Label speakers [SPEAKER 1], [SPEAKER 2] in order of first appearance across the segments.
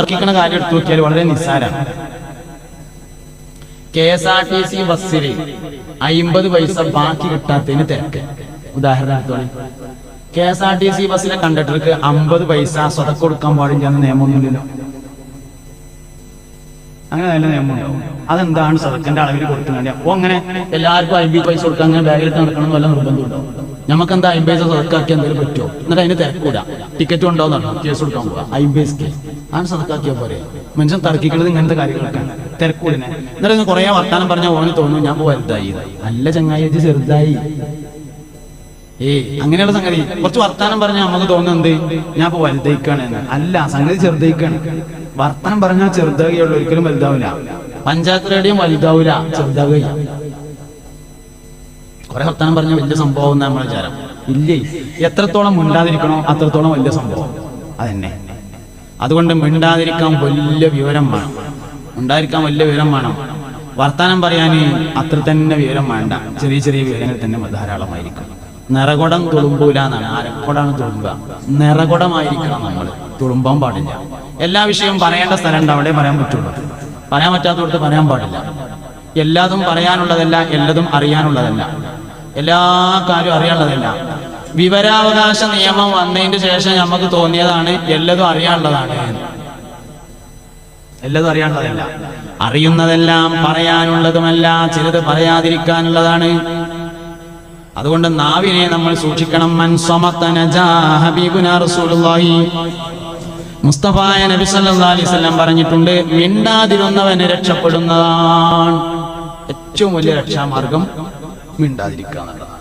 [SPEAKER 1] തർക്കിക്കുന്ന കാര്യം എടുത്തു നോക്കിയാൽ വളരെ നിസ്സാരമാണ്. KSRTC ബസ്സിൽ 50 പൈസ ബാക്കി കിട്ടാത്തതിന് തിരക്ക്. ഉദാഹരണത്തോടെ KSRTC ബസ്സിലെ കണ്ടക്ടർക്ക് 50 പൈസ സ്വതക്ക് കൊടുക്കാൻ പാടില്ല എന്ന നിയമമൊന്നുമില്ലല്ലോ. അങ്ങനെ നല്ല നിയമമുണ്ടാവും. അതെന്താണ് സ്വതക്കിന്റെ അളവിൽ കൊടുക്കുന്നത്? അപ്പോൾ അങ്ങനെ എല്ലാവർക്കും 50 പൈസ കൊടുക്കാൻ അങ്ങനെ ബാഗിലിട്ട് നടക്കണം വല്ല നിർബന്ധമുണ്ടോ? നമുക്ക് എന്താ 50 പൈസ സ്വതക്കാക്കി എന്തെങ്കിലും പറ്റുമോ? എന്നിട്ട് അതിന് തിരക്കൂടാ. ടിക്കറ്റ് ഉണ്ടോന്നോ കേസ് കൊടുക്കാൻ പോവാ. 50 പൈസക്ക് ആണ് സ്വതക്കാക്കിയാൽ പോരെ. മനുഷ്യൻ തർക്കിക്കുന്നത് ഇങ്ങനത്തെ കാര്യങ്ങളൊക്കെയാണ്. തിരക്കൂടിനെ എന്നിട്ട് കുറെ വർത്താനം പറഞ്ഞാൽ ഓന് തോന്നുന്നു ഞാൻ വലുതായി. അല്ല ചങ്ങായി, ചെറുതായി. അങ്ങനെയുള്ള സംഗതി. കുറച്ച് വർത്താനം പറഞ്ഞാൽ നമുക്ക് തോന്നുന്നത് ഞാൻ ഇപ്പൊ വലുതായിക്കാണ് എന്ന്. അല്ല, സംഗതി ചെറുതായിക്കാണ്. വർത്താനം പറഞ്ഞാൽ ചെറുതാകുകയുള്ളൂ, ഒരിക്കലും വലുതാവില്ല. പഞ്ചായത്ത് റേഡിയോ വലുതാവില്ല, ചെറുതാകുക. കുറെ വർത്താനം പറഞ്ഞാൽ വലിയ സംഭവം എന്നാണ് നമ്മുടെ വിചാരം. ഇല്ലേ, എത്രത്തോളം മിണ്ടാതിരിക്കണോ അത്രത്തോളം വലിയ സംഭവം അതന്നെ. അതുകൊണ്ട് മിണ്ടാതിരിക്കാൻ വലിയ വിവരം വേണം, ഉണ്ടായിരിക്കാൻ വലിയ വിവരം വേണം. വർത്താനം പറയാൻ അത്ര തന്നെ വിവരം വേണ്ട, ചെറിയ ചെറിയ വിവരങ്ങൾ തന്നെ ധാരാളമായിരിക്കും. നിറകുടം തുളുമ്പൂല എന്നാണ്. ആരക്കുടാണ് തുളുമ്പുക? നിറകുടമായിരിക്കണം നമ്മൾ, തുളുമ്പാൻ പാടില്ല. എല്ലാ വിഷയവും പറയേണ്ട സ്ഥലമുണ്ട്, അവിടെ പറയാൻ പറ്റുള്ളൂ. പറയാൻ പറ്റാത്തടത്ത് പറയാൻ പാടില്ല. എല്ലാതും പറയാനുള്ളതല്ല, എല്ലാതും അറിയാനുള്ളതല്ല, എല്ലാ കാര്യവും അറിയാനുള്ളതല്ല. വിവരാവകാശ നിയമം വന്നതിന് ശേഷം നമുക്ക് തോന്നിയതാണ് എല്ലാതും അറിയാനുള്ളതാണ്. എല്ലാതും അറിയാനുള്ളതല്ല. അറിയുന്നതെല്ലാം പറയാനുള്ളതുമല്ല, ചിലത് പറയാതിരിക്കാനുള്ളതാണ്. അതുകൊണ്ട് നാവിനെ നമ്മൾ സൂക്ഷിക്കണം. മൻ സമത നജാ ഹബീബുനാ റസൂലുള്ളാഹി മുസ്തഫായ നബി സല്ലല്ലാഹു അലൈഹി വസല്ലം പറഞ്ഞിട്ടുണ്ട്, മിണ്ടാതിരുന്നവന് രക്ഷപ്പെടുന്നതാണ്. ഏറ്റവും വലിയ രക്ഷാമാർഗം മിണ്ടാതിരിക്കുക എന്നുള്ളതാണ്.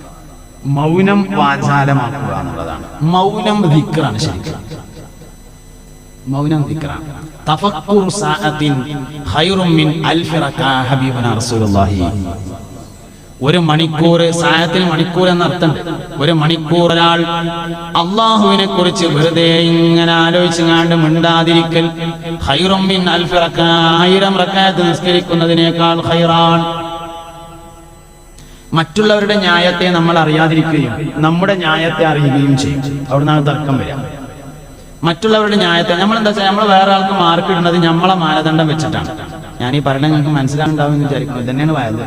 [SPEAKER 1] മൗനം വാചാലമാക്കുക എന്നുള്ളതാണ്. മൗനം ദിക്റാണ്. ശരിക്കും മൗനം ദിക്റാണ്. തഫക്കുറു സഅത്തിൻ ഖൈറും മിൻ അൽഫി റകഅ ഹബീബുനാ റസൂലുള്ളാഹി. ഒരു മണിക്കൂർ, സായത്തിന് മണിക്കൂർ എന്നർത്ഥമുണ്ട്. ഒരു മണിക്കൂർ ഒരാൾ അള്ളാഹുവിനെ കുറിച്ച് വെറുതെ ഇങ്ങനെ ആലോചിച്ചുകൊണ്ട് മിണ്ടാതിരിക്കൽ ഖൈറും മിൻ അൽഫി റകഅ, 1000 റകഅത്ത് നിസ്കരിക്കുന്നതിനേക്കാൾ ഖൈറാൻ. മറ്റുള്ളവരുടെ ന്യായത്തെ നമ്മൾ അറിയാതിരിക്കുകയും നമ്മുടെ ന്യായത്തെ അറിയുകയും ചെയ്യും. അവിടുന്നാണ് തർക്കം വരിക. മറ്റുള്ളവരുടെ ന്യായത്തെ നമ്മൾ എന്താ വെച്ചാൽ നമ്മൾ വേറെ ആൾക്ക് മാർക്ക് ഇടുന്നത് നമ്മളെ മാനദണ്ഡം വെച്ചിട്ടാണ്. ഞാൻ ഈ പറഞ്ഞ നിങ്ങൾക്ക് മനസ്സിലാകുണ്ടാവും എന്ന് വിചാരിക്കുന്നു. ഇതന്നെയാണ് വയത്.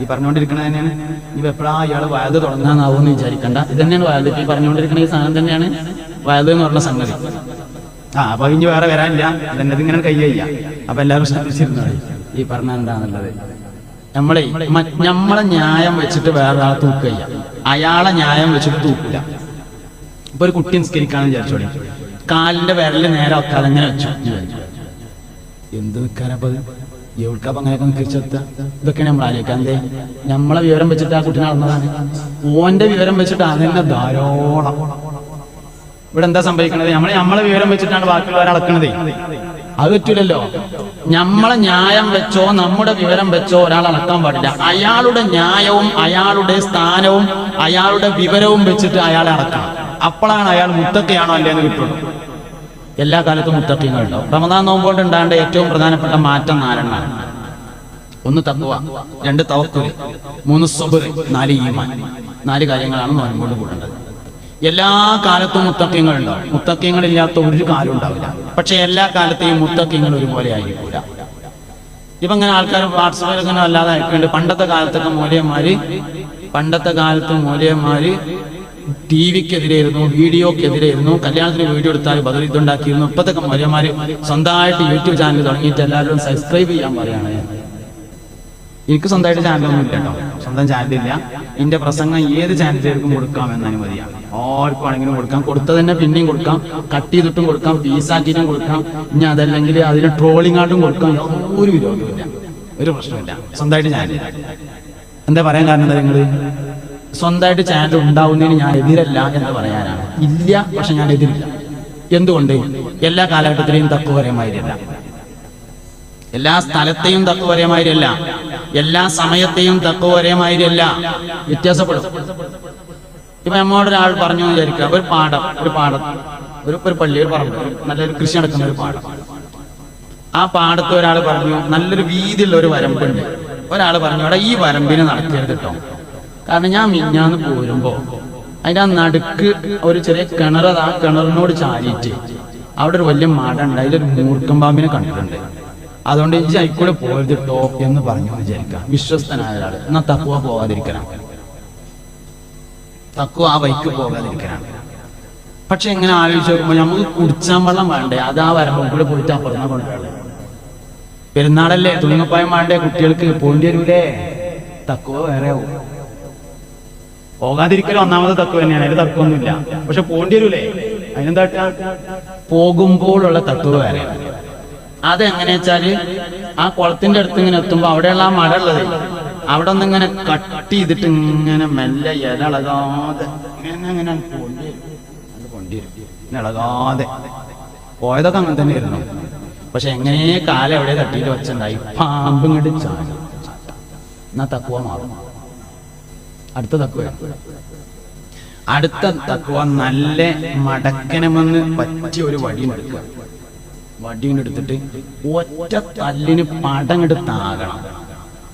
[SPEAKER 1] ഈ പറഞ്ഞുകൊണ്ടിരിക്കുന്നത് തന്നെയാണ്. ഇപ്പൊ എപ്പോഴാ ഇയാൾ വയത് തുടങ്ങാനാവും എന്ന് വിചാരിക്കണ്ട. ഇത് തന്നെയാണ് വയത്. ഈ പറഞ്ഞുകൊണ്ടിരിക്കുന്ന ഈ സാധനം തന്നെയാണ് വയത് എന്ന് പറഞ്ഞ സംഗതി. അപ്പൊ ഇനി വേറെ വരാനില്ല. ഇതെന്നത് ഇങ്ങനെ കൈ ചെയ്യാം. അപ്പൊ എല്ലാവരും ശ്രദ്ധിച്ചിരുന്നത് ഈ പറഞ്ഞ എന്താണെന്നുള്ളത്. നമ്മളെ ന്യായം വെച്ചിട്ട് വേറെ ആളെ തൂക്കുക, അയാളെ ന്യായം വെച്ചിട്ട് തൂക്കില്ല. ഇപ്പൊ ഒരു കുട്ടി നിസ്കരിക്കാന്ന് വിചാരിച്ചോളി, കാലിന്റെ വിരല് നേരെ വെക്കാതെ അങ്ങനെ വെച്ചു. എന്ത് നിൽക്കാനപ്പോ എവിടുക്കപ്പം അങ്ങനെയൊക്കെ നിൽക്കിച്ചെത്ത? ഇതൊക്കെയാണ് നമ്മൾ ആലോചിക്കാം. എന്തേ നമ്മളെ വിവരം വെച്ചിട്ട് ആ കുട്ടി നടന്നതാണ്. ഓന്റെ വിവരം വെച്ചിട്ട് അതന്നെ ധാരാളം. ഇവിടെ എന്താ സംഭവിക്കണത്? നമ്മളെ വിവരം വെച്ചിട്ടാണ് ബാക്കിയുള്ളവരെ അളക്കണത്. അത് പറ്റൂലല്ലോ. നമ്മളെ ന്യായം വെച്ചോ നമ്മുടെ വിവരം വെച്ചോ ഒരാൾ അളക്കാൻ പാടില്ല. അയാളുടെ ന്യായവും അയാളുടെ സ്ഥാനവും അയാളുടെ വിവരവും വെച്ചിട്ട് അയാളെ അളക്കണം. അപ്പോഴാണ് അയാൾ മുത്തക്കയാണോ അല്ലേന്ന് കിട്ടുള്ളൂ. എല്ലാ കാലത്തും മുത്തക്കീങ്ങളുണ്ടാവും. റമദാൻ നോമ്പോണ്ട് ഉണ്ടാകേണ്ട ഏറ്റവും പ്രധാനപ്പെട്ട മാറ്റം 4 ആണ്. 1 തഖ്വ, 2 തവക്കുൽ, 3 സബ്ർ, 4 ഈമാൻ. 4 കാര്യങ്ങളാണ് നോമ്പോണ്ട് കൂടേണ്ടത്. എല്ലാ കാലത്തും മുത്തക്കീങ്ങളുണ്ടാവും. മുത്തക്കീങ്ങളില്ലാത്ത ഒരു കാലം ഉണ്ടാവില്ല. പക്ഷെ എല്ലാ കാലത്തെയും മുത്തക്കീങ്ങൾ ഒരുപോലെ ആയിരിക്കില്ല. ഇപ്പൊ ഇങ്ങനെ ആൾക്കാർ വാട്സാപ്പിൽ ഇങ്ങനെ അല്ലാതെ അയക്കുന്നുണ്ട്. പണ്ടത്തെ കാലത്ത് മൂല്യന്മാര് TV-ക്കെതിരായിരുന്നു, വീഡിയോക്കെതിരായിരുന്നു. കല്യാണത്തിന് വീഡിയോ എടുത്താൽ ബദൽ ഇതുണ്ടാക്കിയിരുന്നു. ഇപ്പത്തെ മൂല്യന്മാര് സ്വന്തമായിട്ട് യൂട്യൂബ് ചാനൽ തുടങ്ങിയിട്ട് എല്ലാവരും സബ്സ്ക്രൈബ് ചെയ്യാൻ പറയാണ്. എനിക്ക് സ്വന്തമായിട്ട് ചാനലൊന്നും ഇല്ല കേട്ടോ. സ്വന്തം ചാനലില്ല. എന്റെ പ്രസംഗം ഏത് ചാനലിലേക്കും കൊടുക്കാം എന്ന അനുമതിയാണ്. ആർക്കും ആണെങ്കിലും കൊടുക്കാം. കൊടുത്തത് തന്നെ പിന്നെയും കൊടുക്കാം, കട്ട് ചെയ്തിട്ടും കൊടുക്കാം, പീസാക്കിയിട്ടും കൊടുക്കാം. ഇനി അതല്ലെങ്കിൽ അതിന് ട്രോളിംഗ് ആയിട്ടും കൊടുക്കാം. ഒരു വിരോധമില്ല, ഒരു പ്രശ്നമില്ല. സ്വന്തമായിട്ട് ചാനൽ. എന്താ പറയാൻ കാരണം? എന്താ നിങ്ങള് സ്വന്തമായിട്ട് ചാനൽ ഉണ്ടാവുന്നതിന് ഞാൻ എതിരല്ല എന്ന് പറയാനാണ്. ഇല്ല, പക്ഷെ ഞാൻ എതിരില്ല. എന്തുകൊണ്ട്? എല്ലാ കാലഘട്ടത്തിലെയും തത്വപരമായിരില്ല, എല്ലാ സ്ഥലത്തെയും തത്വപരമായിരില്ല, എല്ലാ സമയത്തെയും തത്വപരമായിരില്ല. വ്യത്യാസപ്പെടും. ഇപ്പൊ നമ്മോടൊരാൾ പറഞ്ഞു വിചാരിക്കുക, ഒരു പള്ളി, ഒരു പറമ്പ്, നല്ലൊരു കൃഷി നടക്കുന്ന ഒരു പാടം. ആ പാടത്ത് ഒരാൾ പറഞ്ഞു നല്ലൊരു വീതിയുള്ള ഒരു വരമ്പുണ്ട്. ഒരാൾ പറഞ്ഞു അവിടെ ഈ വരമ്പിന് നടക്കരുത് കേട്ടോ, കാരണം ഞാൻ മിഞ്ഞാന്ന് പോരുമ്പോ അതിന്റെ ആ നടുക്ക് ഒരു ചെറിയ കിണർ, ആ കിണറിനോട് ചാരിയിട്ട് അവിടെ ഒരു വലിയ മട ഉണ്ട്, അതിലൊരു മൂർഖൻ പാമ്പിനെ കണ്ടിട്ടുണ്ട്. അതുകൊണ്ട് ഈ അയിക്കൂടെ പോരുതിട്ടോ എന്ന് പറഞ്ഞു വിചാരിക്കാം. വിശ്വസ്തനായ ഒരാൾ എന്നാ തക്കുവ പോകാതിരിക്കണം, തക്കുവ ആ വൈക്ക് പോകാതിരിക്കാനാണ്. പക്ഷെ എങ്ങനെ ആലോചിച്ച് നോക്കുമ്പോൾ നമുക്ക് കുടിച്ചാൻ വെള്ളം വേണ്ടേ? അത് ആ വരമ്പും കൂടെ പോയിട്ട് അപ്പുറന്ന കൊണ്ടുവരണം. പെരുന്നാളല്ലേ, തുണിങ്ങപ്പായം വേണ്ടേ? കുട്ടികൾക്ക് പോണ്ടി വരൂലേ? തക്കുവ വേറെ ആവും. പോകാതിരിക്കലും ഒന്നാമത് തക്കുവ തന്നെയാണ്, അതിന് തക്കുവൊന്നുമില്ല. പക്ഷെ പോണ്ടി വരൂലേ? അതിനെന്താ പോകുമ്പോഴുള്ള തക്കുവ വേറെയാണ്. അതെങ്ങനെ വെച്ചാല് ആ കുളത്തിന്റെ അടുത്ത് ഇങ്ങനെ എത്തുമ്പോ അവിടെയുള്ള ആ മഴ ഉള്ളത് അവിടെ ഒന്നിങ്ങനെ കട്ട് ചെയ്തിട്ട് ഇങ്ങനെ മെല്ലെ ഇലളകാതെ ഇങ്ങനെ ഇളകാതെ പോയതൊക്കെ അങ്ങനെ തന്നെ ആയിരുന്നു. പക്ഷെ എങ്ങനെ കാലം എവിടെ തട്ടിയിട്ട് വെച്ചിട്ടുണ്ടായി പാമ്പ് ഇങ്ങോട്ട് ചാടി. എന്നാ തക്കുവ മാറും. അടുത്ത തക്കുവ നല്ല മടക്കണമെന്ന് പറ്റിയ ഒരു വടിയെടുക്കുക. വടിയെടുത്തിട്ട് ഒറ്റ തല്ലിന് പടങ്ങട്ട് താകണം.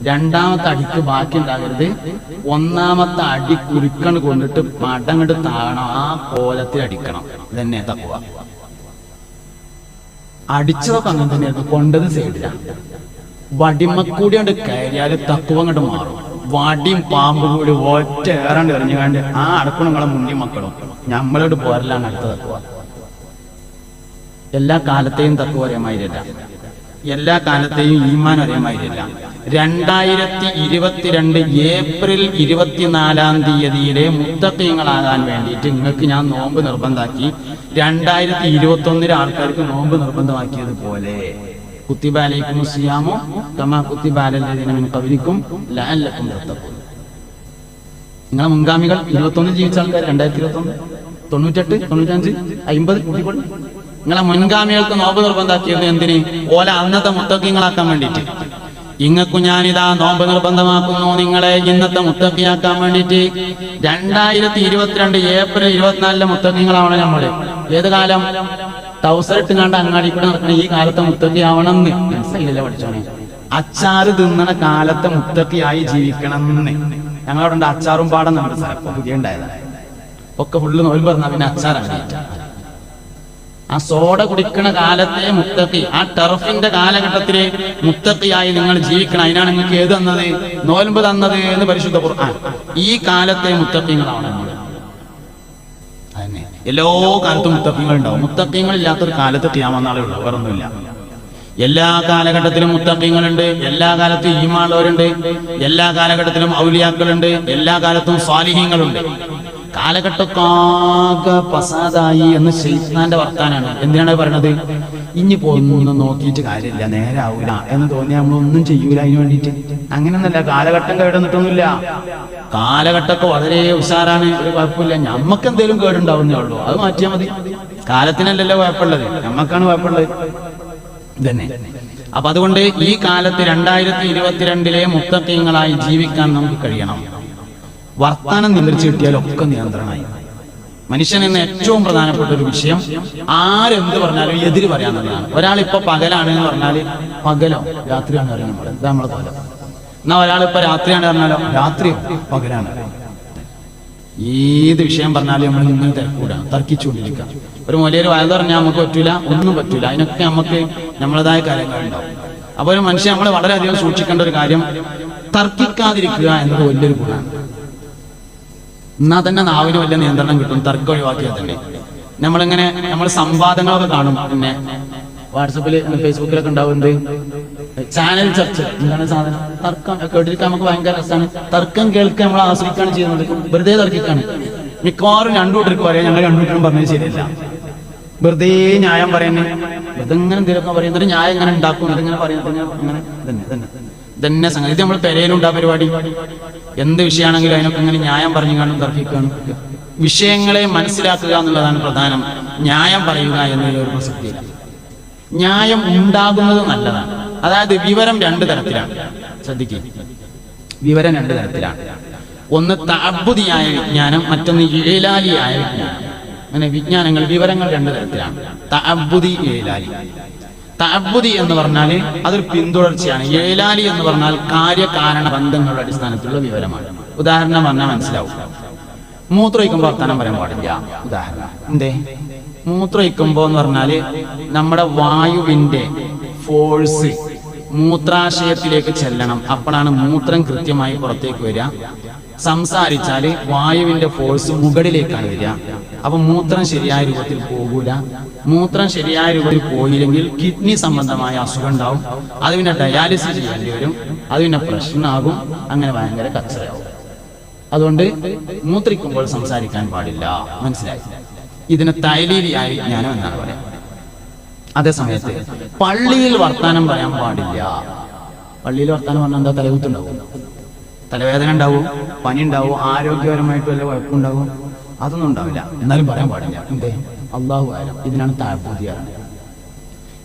[SPEAKER 1] രണ്ടാമത്തെ അടിക്ക് ബാക്കി ഉണ്ടാകരുത്. ഒന്നാമത്തെ അടി കുരുക്കണ് കൊണ്ടിട്ട് പടങ്ങട്ട് താകണം. ആ കോലത്തിൽ അടിക്കണം. ഇതന്നെ തക്കുവ. അടിച്ചതൊക്കെ അങ്ങനെ തന്നെയായിരുന്നു, കൊണ്ടത് സൈഡിലാണ്. വടിമക്കൂടി കൊണ്ട് കയറിയാല് തക്കുവ അങ്ങോട്ട് മാറും. വടിയും പാമ്പും കൂടി ഒറ്റ ഏറാണ്ട് എറിഞ്ഞുകാണ്ട് ആ അടക്കണങ്ങളെ മുന്നിൽ മക്കളും നമ്മളോട് പോരലാണ് അടുത്ത തക്കുവ. എല്ലാ കാലത്തെയും തക്കുവ ഒരേമാതിരിയല്ല, എല്ലാ കാലത്തെയും ഈമാൻ ഒരേമാതിരിയല്ല. 2022 ഏപ്രിൽ 24 മുത്തഖീങ്ങളാകാൻ വേണ്ടിയിട്ട് നിങ്ങൾക്ക് ഞാൻ നോമ്പ് നിർബന്ധാക്കി. 2021 ആൾക്കാർക്ക് നോമ്പ് നിർബന്ധമാക്കിയതുപോലെ കുത്തിബ അലൈക്കും സിയാമു കമാ കുത്തിബ അലൽ ലദീന മിൻ ഖബ്ലിക്കും ലഅല്ലക്കും തത്തഖൂൻ. നിങ്ങളെ മുൻഗാമികൾ 21 ജീവിച്ച ആൾക്കാർ 2021 98 95 50 കൂട്ടിക്കൊള്ളു. നിങ്ങളെ മുൻഗാമികൾക്ക് നോമ്പ് നിർബന്ധാക്കിയത് എന്തിന്? ഓല അന്നത്തെ മുത്തഖീങ്ങളാക്കാൻ വേണ്ടിയിട്ട്. ഇങ്ങക്കു ഞാനിതാ നോമ്പ് നിർബന്ധമാക്കുന്നു നിങ്ങളെ ഇന്നത്തെ മുത്തഖിയാക്കാൻ വേണ്ടിയിട്ട്. 2022 ഏപ്രിൽ 24 മുത്തഖീങ്ങളാവണം നമ്മള്. ഏത് കാലം? ടൗസറിട്ട് കണ്ട് അങ്ങാടി കൂടെ നടക്കുന്ന ഈ കാലത്തെ മുത്തഖിയാവണമെന്ന് മനസ്സിലല്ലേ പഠിച്ചോണേ? അച്ചാറ് തിന്നണ കാലത്തെ മുത്തഖിയായി ജീവിക്കണം എന്ന്. ഞങ്ങളവിടെ ഉണ്ട് അച്ചാറും പാടം നമ്മുടെ സ്ഥലം പുതിയ ഉണ്ടായതാണ്. ഒക്കെ ഫുള്ള് നോൽ പറഞ്ഞാൽ പിന്നെ അച്ചാറാണ്. ആ സോഡ കുടിക്കണ കാലത്തെ മുത്തഖി, ആ ടർഫിന്റെ കാലഘട്ടത്തില് മുത്തഖിയായി നിങ്ങൾ ജീവിക്കണം. അതിനാണ് നിങ്ങൾക്ക് ഏത് തന്നത്? നോൽമ്പ് തന്നത് എന്ന് പരിശുദ്ധ ഖുർആൻ. ഈ കാലത്തെ മുത്തഖീങ്ങളാണ് നമ്മൾ. അതന്നെ എല്ലാ കാലത്തും മുത്തഖീങ്ങൾ ഉണ്ടാവും. മുത്തഖീങ്ങൾ ഇല്ലാത്തൊരു കാലത്ത് ഖിയാമത്ത് നാളെ ഉള്ളൂ, വേറൊന്നുമില്ല. എല്ലാ കാലഘട്ടത്തിലും മുത്തഖീങ്ങളുണ്ട്, എല്ലാ കാലത്തും ഈമാനുള്ളവരുണ്ട്, എല്ലാ കാലഘട്ടത്തിലും ഔലിയാക്കളുണ്ട്, എല്ലാ കാലത്തും സ്വാലിഹീങ്ങളുണ്ട്. കാലഘട്ടക്കാകെ പസാദായി എന്ന് ശൈത്താന്റെ വർത്താനാണ്. എന്തിനാണ് പറയണത്? ഇനി പോകുന്നൊന്നും നോക്കിയിട്ട് കാര്യമില്ല, നേരെ ആവൂല എന്ന് തോന്നിയാൽ നമ്മളൊന്നും ചെയ്യൂല അതിന് വേണ്ടിയിട്ട്. അങ്ങനെയൊന്നല്ല, കാലഘട്ടം കേടുന്നിട്ടൊന്നുമില്ല. കാലഘട്ടമൊക്കെ വളരെ ഉഷാറാണ്, ഒരു കുഴപ്പമില്ല. ഞമ്മക്ക് എന്തെങ്കിലും കേടുണ്ടാവുന്നേ ഉള്ളൂ, അത് മാറ്റിയാൽ മതി. കാലത്തിനല്ലല്ലോ കുഴപ്പമുള്ളത്, നമ്മക്കാണ് കുഴപ്പമുള്ളത്. ഇതന്നെ. അപ്പൊ അതുകൊണ്ട് ഈ കാലത്ത് 2022 മുത്തഖീങ്ങളായി ജീവിക്കാൻ നമുക്ക് കഴിയണം. വർത്താനം നിയന്ത്രിച്ചു കിട്ടിയാലൊക്കെ നിയന്ത്രണമായി. മനുഷ്യൻ എന്ന ഏറ്റവും പ്രധാനപ്പെട്ട ഒരു വിഷയം ആരെന്ത് പറഞ്ഞാലും എതിര് പറയാന്നുള്ളതാണ്. ഒരാളിപ്പോ പകലാണ് എന്ന് പറഞ്ഞാല് പകലോ രാത്രിയാണ് പറയുന്നത് നമ്മൾ, ഇതാ നമ്മളെ പോലെ. എന്നാ ഒരാളിപ്പോ രാത്രിയാണ് പറഞ്ഞാലോ രാത്രിയോ പകലാണ്. ഏത് വിഷയം പറഞ്ഞാലും നമ്മൾ ഇങ്ങനെ തിരക്കൂടാണ്, തർക്കിച്ചുകൊണ്ടിരിക്കുക. ഒരു മൊലിയൊരു വയത് പറഞ്ഞാൽ നമുക്ക് പറ്റൂല, ഒന്നും പറ്റൂല. അതിനൊക്കെ നമുക്ക് നമ്മളതായ കാര്യങ്ങളുണ്ടാവും. അപ്പൊ ഒരു മനുഷ്യൻ നമ്മൾ വളരെയധികം സൂക്ഷിക്കേണ്ട ഒരു കാര്യം തർക്കിക്കാതിരിക്കുക എന്നത് വലിയൊരു ഗുണമാണ്. എന്നാ തന്നെ നാവിന് വലിയ നിയന്ത്രണം കിട്ടും, തർക്കം ഒഴിവാക്കിയാൽ തന്നെ. നമ്മൾ സംവാദങ്ങളൊക്കെ കാണും. പിന്നെ വാട്സപ്പിൽ ഫേസ്ബുക്കിലൊക്കെ ഉണ്ടാവുന്നത് ചാനൽ ചർച്ച. എന്താണ് സാധനം? തർക്കം കേട്ടിരിക്കാൻ നമുക്ക് ഭയങ്കര രസമാണ്. തർക്കം കേൾക്കാൻ നമ്മൾ ആസ്വദിക്കുകയാണ് ചെയ്യുന്നത്. വെറുതെ തർക്കിക്കാണ്. മിക്കവാറും രണ്ടു കൂട്ടർക്ക് പറയാം, ഞങ്ങൾ രണ്ടു കൂട്ടരും പറഞ്ഞത് ശരിയല്ല. വെറുതെ ന്യായം പറയുന്നത്, വെറുതെ ഇങ്ങനെ എന്തെങ്കിലുമൊക്കെ പറയുന്നത്, ന്യായം ഇങ്ങനെ ഉണ്ടാക്കും, ഇതിങ്ങനെ പറയുന്നത്, അങ്ങനെ തന്നെ സംഗതി. ഇത് നമ്മൾ പെരയിലുണ്ടാ പരിപാടി. എന്ത് വിഷയമാണെങ്കിലും അതിനൊക്കെ ഇങ്ങനെ ന്യായം പറഞ്ഞു കാണും, തർക്കിക്കാണ്. വിഷയങ്ങളെ മനസ്സിലാക്കുക എന്നുള്ളതാണ് പ്രധാനം. ന്യായം പറയുക എന്നൊരു പ്രസക്തിയില്ല. ന്യായം ഉണ്ടാകുന്നത് നല്ലതാണ്. അതായത് വിവരം രണ്ട് തരത്തിലാണ്, ശ്രദ്ധിക്കുക. വിവരം രണ്ട് തരത്തിലാണ്. ഒന്ന് തഅബ്ബുദിയായ വിജ്ഞാനം, മറ്റൊന്ന് ഇലാലിയായ വിജ്ഞാനം. അങ്ങനെ വിജ്ഞാനങ്ങൾ, വിവരങ്ങൾ രണ്ട് തരത്തിലാണ്, തഅബ്ബുദി, ഇലാലി. തഅബ്ബുദി എന്ന് പറഞ്ഞാൽ അതൊരു പിന്തുടർച്ചയാണ്. ഇലാലി എന്ന് പറഞ്ഞാൽ കാര്യകാരണ ബന്ധങ്ങളുടെ അടിസ്ഥാനത്തിലുള്ള വിവരമാണ്. ഉദാഹരണം പറഞ്ഞാൽ മനസ്സിലാവും. മൂത്രമൊഴിക്കുമ്പോൾ വർത്താനം പറയാൻ പാടില്ല. ഉദാഹരണം എന്തേ? മൂത്രമൊഴിക്കുമ്പോ എന്ന് പറഞ്ഞാല് നമ്മുടെ വായുവിന്റെ ഫോഴ്സ് മൂത്രാശയത്തിലേക്ക് ചെല്ലണം. അപ്പോഴാണ് മൂത്രം കൃത്യമായി പുറത്തേക്ക് വരിക. സംസാരിച്ചാല് വായുവിന്റെ ഫോഴ്സ് മുകളിലേക്കാണ് വരിക. അപ്പൊ മൂത്രം ശരിയായ രൂപത്തിൽ പോകൂല. മൂത്രം ശരിയായ രൂപത്തിൽ പോയില്ലെങ്കിൽ കിഡ്നി സംബന്ധമായ അസുഖം ഉണ്ടാവും. അത് പിന്നെ ഡയാലിസിസ് ചെയ്യേണ്ടി വരും. അത് പിന്നെ പ്രശ്നമാകും. അങ്ങനെ ഭയങ്കര കച്ചറയാവും. അതുകൊണ്ട് മൂത്രിക്കുമ്പോൾ സംസാരിക്കാൻ പാടില്ല. മനസ്സിലായി? ഇതിന് തൈലീലിയായ വിജ്ഞാനം എന്നാണ് പറയാം. അതേ സമയത്ത് പള്ളിയിൽ വർത്താനം പറയാൻ പാടില്ല. പള്ളിയിൽ വർത്താനം പറഞ്ഞാൽ എന്താ? തലകുത്തുണ്ടാവും, തലവേദന ഉണ്ടാവും, പനി ഉണ്ടാവും, ആരോഗ്യപരമായിട്ട് വല്ല കുഴപ്പമുണ്ടാവും. അതൊന്നും ഉണ്ടാവില്ല. എന്നാലും പറയാൻ പാടില്ല. എന്തേ? അള്ളാഹു ആലം. ഇതിനാണ് തഅബ്ബുദിയാണ്.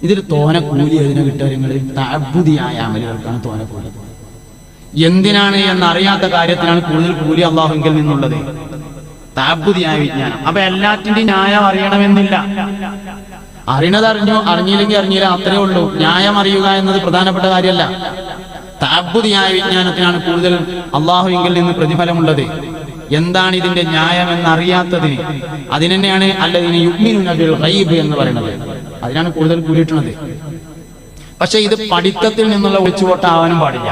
[SPEAKER 1] ഇതിൽ തോന കൂലി ഏതിനെ കിട്ടുക? തഅബ്ബുദിയായ അമലുകൾക്കാണ് തോന കൂലി. എന്തിനാണ് എന്നറിയാത്ത കാര്യത്തിനാണ് കൂടുതൽ കൂലി അള്ളാഹുവിൽ നിന്നുള്ളത്. തഅബ്ബുദിയായ വിജ്ഞാനം. അപ്പൊ എല്ലാറ്റിന്റെയും ന്യായം അറിയണമെന്നില്ല. അറിയണത് അറിഞ്ഞു, അറിഞ്ഞില്ലെങ്കിൽ അറിഞ്ഞില്ല, അത്രേ ഉള്ളൂ. ന്യായം അറിയുക എന്നത് പ്രധാനപ്പെട്ട കാര്യമല്ല. തഅബ്ബുദിയായ വിജ്ഞാനത്തിനാണ് കൂടുതൽ അള്ളാഹുവിൽ നിന്ന് പ്രതിഫലമുള്ളത്. എന്താണ് ഇതിന്റെ ന്യായം എന്നറിയാത്തതിന് അതിനെന്നെയാണ് അല്ലദീന യുഅ്മിനൂന ബിൽ ഗൈബ് എന്ന് പറയുന്നത്. അതിനാണ് കൂടുതൽ കൂലി കിട്ടുന്നത്. പക്ഷെ ഇത് പഠിത്തത്തിൽ നിന്നുള്ള ഒളിച്ചുപോട്ടാവാനും പാടില്ല.